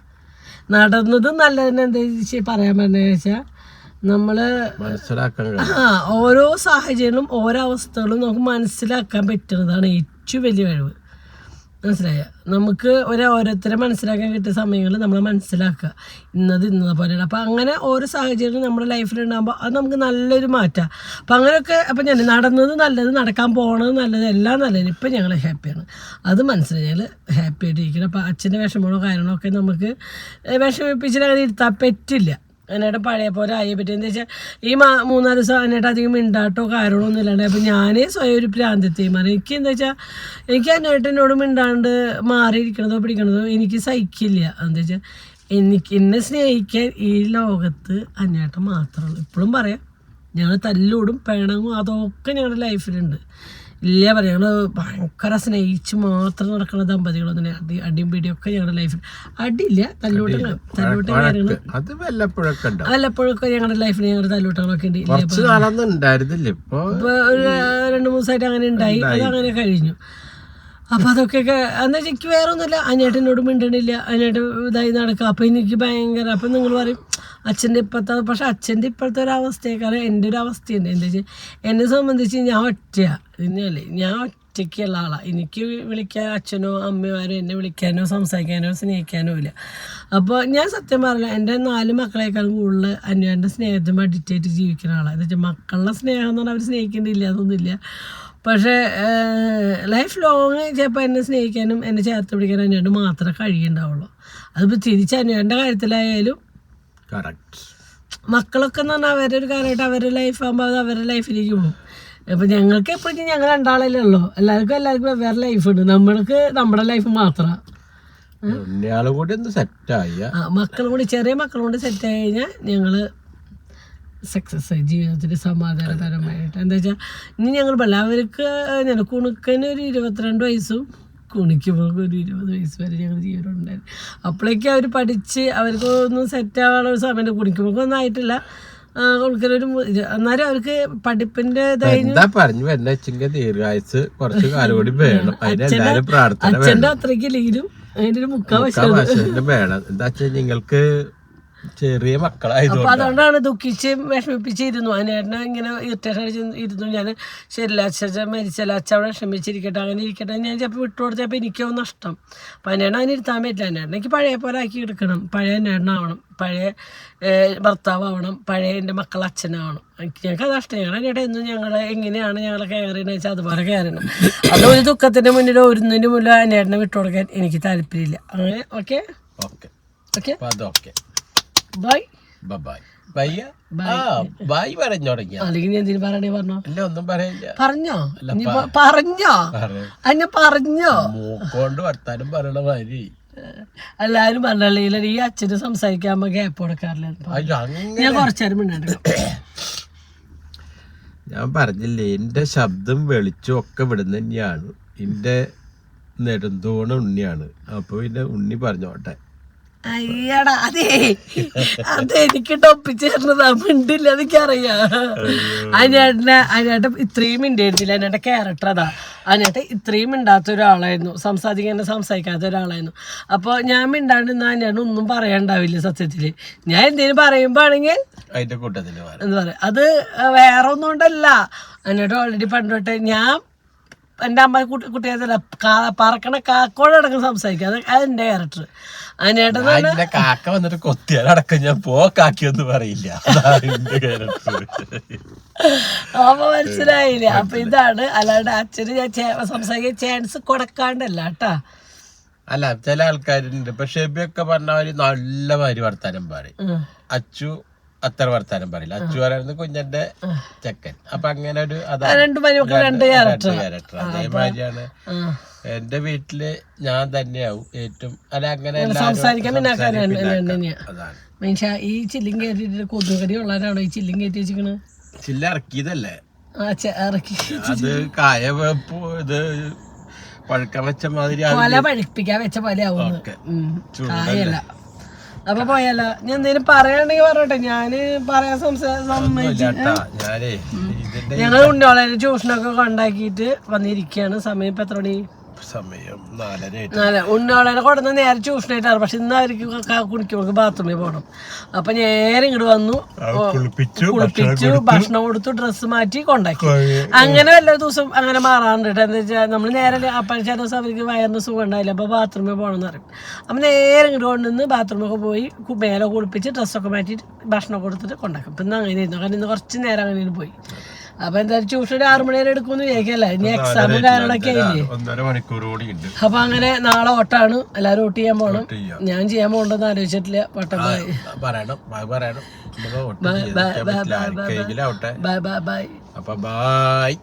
നടന്നതും നല്ലതിന് എന്താ പറയാൻ പറഞ്ഞതെന്ന് വെച്ചാൽ നമ്മൾ ഓരോ സാഹചര്യങ്ങളും ഓരോ അവസ്ഥകളും നമുക്ക് മനസ്സിലാക്കാൻ പറ്റുന്നതാണ് ഏറ്റവും വലിയ കഴിവ്. മനസ്സിലായ നമുക്ക് ഓരോരുത്തരെ മനസ്സിലാക്കാൻ കിട്ടിയ സമയങ്ങൾ നമ്മൾ മനസ്സിലാക്കുക, ഇന്നത് പോലെയാണ്. അപ്പോൾ അങ്ങനെ ഓരോ സാഹചര്യങ്ങളും നമ്മുടെ ലൈഫിലുണ്ടാകുമ്പോൾ അത് നമുക്ക് നല്ലൊരു മാറ്റമാണ്. അപ്പം അങ്ങനെയൊക്കെ അപ്പം ഞാൻ നടന്നത് നല്ലത്, നടക്കാൻ പോകണത് നല്ലത്, എല്ലാം നല്ലത്. ഇപ്പം ഞങ്ങൾ ഹാപ്പിയാണ്, അത് മനസ്സിലായാൽ ഹാപ്പി ആയിട്ടിരിക്കണം. അപ്പോൾ അച്ഛൻ്റെ വിഷമങ്ങളോ കാര്യങ്ങളോ ഒക്കെ നമുക്ക് വിഷമിപ്പിച്ചിട്ട് അങ്ങനെ ഇരുത്താൻ പറ്റില്ല. അതിനായിട്ട് പഴയ പോലെ ആയേ പറ്റും. എന്താ വെച്ചാൽ ഈ 3-4 ദിവസം അതിനായിട്ട് അധികം മിണ്ടാട്ടോ കാര്യങ്ങളൊന്നും ഇല്ലാണ്ട് അപ്പോൾ ഞാൻ സ്വയം ഒരു പ്രാന്തത്തെയും മാറി. എനിക്ക് എന്താ വെച്ചാൽ എനിക്ക് അതിനായിട്ട് എന്നോട് മിണ്ടാണ്ട് മാറിയിരിക്കണതോ പിടിക്കണതോ എനിക്ക് സഹിക്കില്ല. എന്താ വെച്ചാൽ എന്നെ സ്നേഹിക്കാൻ ഈ ലോകത്ത് അന്വേട്ടം മാത്രമേ ഉള്ളൂ. ഇപ്പോഴും പറയാം, ഞങ്ങൾ തല്ലൂടും പിണങ്ങും അതൊക്കെ ഞങ്ങളുടെ ലൈഫിലുണ്ട്. ഇല്ല പറയാം, ഞങ്ങൾ ഭയങ്കര സ്നേഹിച്ച് മാത്രം നടക്കുന്ന ദമ്പതികളൊന്നും അടിയും പിടിയൊക്കെ ഞങ്ങളുടെ ലൈഫിൽ. അടിയില്ല, തല്ലൂട്ടം കാര്യങ്ങൾ വല്ലപ്പോഴൊക്കെ ഞങ്ങളുടെ ലൈഫിൽ ഞങ്ങളുടെ തല്ലൂട്ടങ്ങളൊക്കെ ഉണ്ട്. ഇപ്പൊ 2-3 ദിവസമായിട്ട് അങ്ങനെ ഉണ്ടായി, അതങ്ങനെ കഴിഞ്ഞു. അപ്പം അതൊക്കെ എന്താ വെച്ചാൽ എനിക്ക് വേറെ ഒന്നുമില്ല, അനിയേട്ടനോട് മിണ്ടണില്ല, അനിയേട്ടൻ ഇതായി നടക്കുക. അപ്പം എനിക്ക് ഭയങ്കര, അപ്പം നിങ്ങൾ പറയും അച്ഛൻ്റെ ഇപ്പോഴത്തെ, പക്ഷെ അച്ഛൻ്റെ ഇപ്പോഴത്തെ ഒരു അവസ്ഥയേക്കാളും എൻ്റെ ഒരു അവസ്ഥയുണ്ട്. എന്താ വെച്ചാൽ എന്നെ സംബന്ധിച്ച് ഞാൻ ഒറ്റയാണ്, പിന്നെയല്ലേ ഞാൻ ഒറ്റയ്ക്കുള്ള ആളാണ്. എനിക്ക് വിളിക്കാൻ അച്ഛനോ അമ്മയോ ആരും എന്നെ വിളിക്കാനോ സംസാരിക്കാനോ സ്നേഹിക്കാനോ ഇല്ല. അപ്പോൾ ഞാൻ സത്യം പറഞ്ഞില്ല, എൻ്റെ 4 മക്കളേക്കാളും കൂടുതൽ അന്വേഷണ സ്നേഹത്തിന് അഡിക്റ്റായിട്ട് ജീവിക്കുന്ന ആളാണ്. എന്താ വെച്ചാൽ മക്കളുടെ സ്നേഹം എന്ന് പറഞ്ഞാൽ അവർ സ്നേഹിക്കേണ്ടിയില്ല, അതൊന്നുമില്ല. പക്ഷേ ലൈഫ് ലോങ് ചിലപ്പോൾ എന്നെ സ്നേഹിക്കാനും എന്നെ ചേർത്ത് പിടിക്കാനും അന്വേഷണം മാത്രമേ കഴിയുണ്ടാവുള്ളൂ. അതിപ്പോൾ തിരിച്ച് അന്വേഷണ കാര്യത്തിലായാലും മക്കളൊക്കെ എന്ന് പറഞ്ഞാൽ അവരുടെ ഒരു കാര്യമായിട്ട് അവരുടെ ലൈഫ് ആകുമ്പോൾ അത് അവരുടെ ലൈഫിലേക്ക് പോകും. അപ്പം ഞങ്ങൾക്ക് എപ്പോഴും ഞങ്ങൾ 2 ആളല്ലേ ഉള്ളൂ, എല്ലാവർക്കും വേറെ ലൈഫുണ്ട്, നമ്മൾക്ക് നമ്മുടെ ലൈഫ് മാത്രമാണ്. മക്കളും കൂടി ചെറിയ മക്കളും കൂടി സെറ്റായി കഴിഞ്ഞാൽ ഞങ്ങൾ സക്സസ് ആയി ജീവിതത്തിൽ സമാധാനപരമായിട്ട്. എന്താ വെച്ചാൽ ഇനി ഞങ്ങൾ പറയാം, അവർക്ക് ഞാൻ കുണുക്കന് ഒരു 22 വയസ്സും കുണിക്കുമ്പോൾ ഒരു 20 വയസ്സ് വരെ ഞങ്ങൾ ജീവിതമുണ്ടായിരുന്നു. അപ്പോഴേക്കും അവർ പഠിച്ച് അവർക്ക് ഒന്നും സെറ്റാവാനുള്ള ഒരു സമയം, കുണിക്കുമ്പോൾ ഒന്നും ആയിട്ടില്ല, കൊടുക്കലൊരു എന്നാലും അവർക്ക് പഠിപ്പിന്റെ എന്താ പറഞ്ഞു വരുന്ന വെച്ചെങ്കിൽ ദീർഘായുസ് കുറച്ച് കാലം കൂടി വേണം. അതിനെല്ലാരും പ്രാർത്ഥന അച്ഛന്റെ അത്രയ്ക്ക് ലീരും അതിന്റെ ഒരു മുക്കാൽ വേണം. എന്താ വെച്ചാൽ നിങ്ങൾക്ക് ചെറിയ മക്കളായതുകൊണ്ട് അതുകൊണ്ടാണ് ദുഃഖിച്ച് വിഷമിപ്പിച്ചിരുന്നു. അതിനേട്ടനെ ഇങ്ങനെ ഇറിറ്റേഷൻ അടിച്ച് ഇരുന്നു. ഞാൻ ശരിയല്ല അച്ഛൻ മരിച്ചല്ല, അച്ഛൻ അവിടെ വിഷമിച്ചിരിക്കട്ടെ, അങ്ങനെ ഇരിക്കട്ടെ. ഞാൻ ചിലപ്പോൾ വിട്ടുകൊടുത്തപ്പോൾ എനിക്കോ നഷ്ടം. അപ്പം അതിനേട്ടൻ അതിന് ഇരുത്താൻ പറ്റില്ല. അതിനേട്ടൻ എനിക്ക് പഴയ പോലെ ആക്കി എടുക്കണം. പഴയ നേട്ടനാവണം, പഴയ ഭർത്താവണം, പഴയ എൻ്റെ മക്കൾ അച്ഛനാവണം. ഞങ്ങൾക്ക് അത് ഇഷ്ടം. ഞങ്ങൾ അതിനേട്ടൻ എന്നും ഞങ്ങളെ എങ്ങനെയാണ് ഞങ്ങളെ കെയർ ചെയ്യുന്നത് വെച്ചാൽ അതുപോലെ കെയർ ചെയ്യണം. അത് ഒരു ദുഃഖത്തിൻ്റെ മുന്നിലോ ഒരുന്നതിൻ്റെ മുന്നിലോ അതിനേട്ടനെ വിട്ടുകൊടുക്കാൻ എനിക്ക് താല്പര്യമില്ല. അങ്ങനെ ഓക്കെ ഓക്കെ ഓക്കെ അതൊക്കെ ബൈ ബൈ ബൈ പറഞ്ഞു തുടങ്ങിയ അല്ലെങ്കിൽ നീ എന്തിനു പറയണേ പറഞ്ഞോ? അല്ല ഒന്നും പറയില്ല. പറഞ്ഞോ പറഞ്ഞോ അന്നെ പറഞ്ഞോ മൂക്കോണ്ട് വർത്താനം പറയണ മാതിരി എല്ലാരും പറഞ്ഞല്ലേ ഈ അച്ഛന് സംസാരിക്കാൻ ഗ്യാപ്പ് കൊടുക്കാറില്ല. ഞാൻ കുറച്ചേരം മിണ്ടാണ്ട് ഞാൻ പറഞ്ഞില്ലേ എന്റെ ശബ്ദം വെളിച്ചം ഒക്കെ ഇവിടുന്ന് തന്നെയാണ്. എന്റെ നെടുന്തോണ ഉണ്ണിയാണ്. അപ്പൊ പിന്നെ ഉണ്ണി പറഞ്ഞോട്ടെ. അയ്യടാ അതെനിക്ക് ടൊപ്പിച്ച് തരുന്നതാ. മിണ്ടില്ല എനിക്കറിയാം. അതിനേട്ടൻ ഇത്രയും മിണ്ടിയിരുന്നില്ല. അതിനേട്ട ക്യാരക്ടർ അതാ. അതിനേട്ട ഇത്രയും മിണ്ടാത്ത ഒരാളായിരുന്നു, സംസാരിക്കാത്ത ഒരാളായിരുന്നു. അപ്പോൾ ഞാൻ മിണ്ടാണ്ട് നിന്നാൽ അതിനേട്ടൻ ഒന്നും പറയാണ്ടാവില്ല. സത്യത്തില് ഞാൻ എന്തേലും പറയുമ്പോ ആണെങ്കിൽ എന്താ പറയാ, അത് വേറെ ഒന്നും കൊണ്ടല്ല. അതിനേട്ട ഓൾറെഡി പണ്ടോട്ടെ ഞാൻ എൻ്റെ അമ്മ കുട്ടിയല്ല പറക്കണ കാക്കോടടക്കം സംസാരിക്കും. അതെൻ്റെ ക്യാരക്ടർ. അതിനേട്ടൻ കാക്ക വന്നിട്ട് കൊത്തിയാലടക്കം ഞാൻ കാക്കിയൊന്നും പറയില്ല. അപ്പൊ മനസ്സിലായില്ലേ? അപ്പൊ ഇതാണ്. അല്ലാണ്ട് അച്ഛന് ഞാൻ സംസാരിക്കാൻ ചാൻസ് കൊടുക്കാണ്ടല്ല കേട്ടാ. അല്ല ചില ആൾക്കാരുണ്ട്. ഇപ്പൊ ഷെബിയൊക്കെ പറഞ്ഞ നല്ല മാതിരി വർത്താനം പറയും. അച്ചു അത്ര വർത്താനം പറയില്ല. അച്ചു പറയുന്നത് കുഞ്ഞന്റെ ചെക്കൻ. അപ്പൊ അങ്ങനെ ഒരു ക്യാരക്ടർ. അതേമാതിരിയാണ് എന്റെ വീട്ടില് ഞാൻ തന്നെയാവും ഏറ്റവും അങ്ങനെ ഈ ചില്ലും കയറ്റിട്ട് കൊതുകടി ഉള്ളവരാണോ ഈ ചില്ലും കയറ്റി വെച്ചിരിക്കണ്? ചില്ല ഇറക്കിയതല്ലേ ഇറക്കി അത് കായ ഇത് പഴുക്കാൻ വെച്ച മാതിരി പഴുപ്പിക്കാൻ വെച്ച പോലെ ആവുന്നു. കായല്ല. അപ്പൊ പോയാലോ? ഞാൻ എന്തേലും പറയാണെങ്കിൽ പറഞ്ഞോട്ടെ. ഞാന് പറയാൻ സമ്മതിച്ചു. ഞങ്ങൾ ഉണ്ണിയോളെ ട്യൂഷനൊക്കെ കൊണ്ടാക്കിയിട്ട് വന്നിരിക്കുകയാണ്. സമയം ഇപ്പൊ എത്ര മണി? സമയം 4. ഉണ്ണിയോളെ കൊടുന്ന നേരെ ട്യൂഷനായിട്ടാണ്. പക്ഷെ ഇന്ന് അവർക്ക് കുടിക്കുമ്പോൾ ബാത്റൂമിൽ പോകണം. അപ്പൊ നേരെ ഇങ്ങോട്ട് വന്നു, കുളിപ്പിച്ചു, ഭക്ഷണം കൊടുത്തു, ഡ്രസ്സ് മാറ്റി കൊണ്ടാക്കി. അങ്ങനെ വല്ല ദിവസം അങ്ങനെ മാറാറുണ്ട്. എന്താ വെച്ചാൽ നമ്മൾ നേരെ അപ്പം ചില ദിവസം അവർക്ക് വയറിന് സുഖം ഉണ്ടായില്ല. അപ്പൊ ബാത്റൂമിൽ പോകണമെന്ന് പറയും. അപ്പൊ നേരെ ഇങ്ങോട്ട് കൊണ്ടുവന്ന് ബാത്റൂമൊക്കെ പോയി മേലെ കുളിപ്പിച്ച് ഡ്രസ്സൊക്കെ മാറ്റിയിട്ട് ഭക്ഷണം കൊടുത്തിട്ട് കൊണ്ടാക്കും. ഇപ്പം ഇന്ന് അങ്ങനെ ഇരുന്നു. കാരണം ഇന്ന് കുറച്ച് നേരം അങ്ങനെ പോയി. അപ്പൊ എന്തായാലും ട്യൂഷൻ 6 മണി വരെ എടുക്കുമെന്ന് വിചാരിക്കല്ല. ഇനി എക്സാമും കാര്യങ്ങളൊക്കെ ആയില്ലേ. അപ്പൊ അങ്ങനെ നാളെ ഓട്ടാണ്. എല്ലാരും വോട്ട് ചെയ്യാൻ പോകണം. ഞാൻ ചെയ്യാൻ പോകണ്ടെന്ന് ആലോചിച്ചിട്ടില്ല. വട്ടമായി. Bye bye by.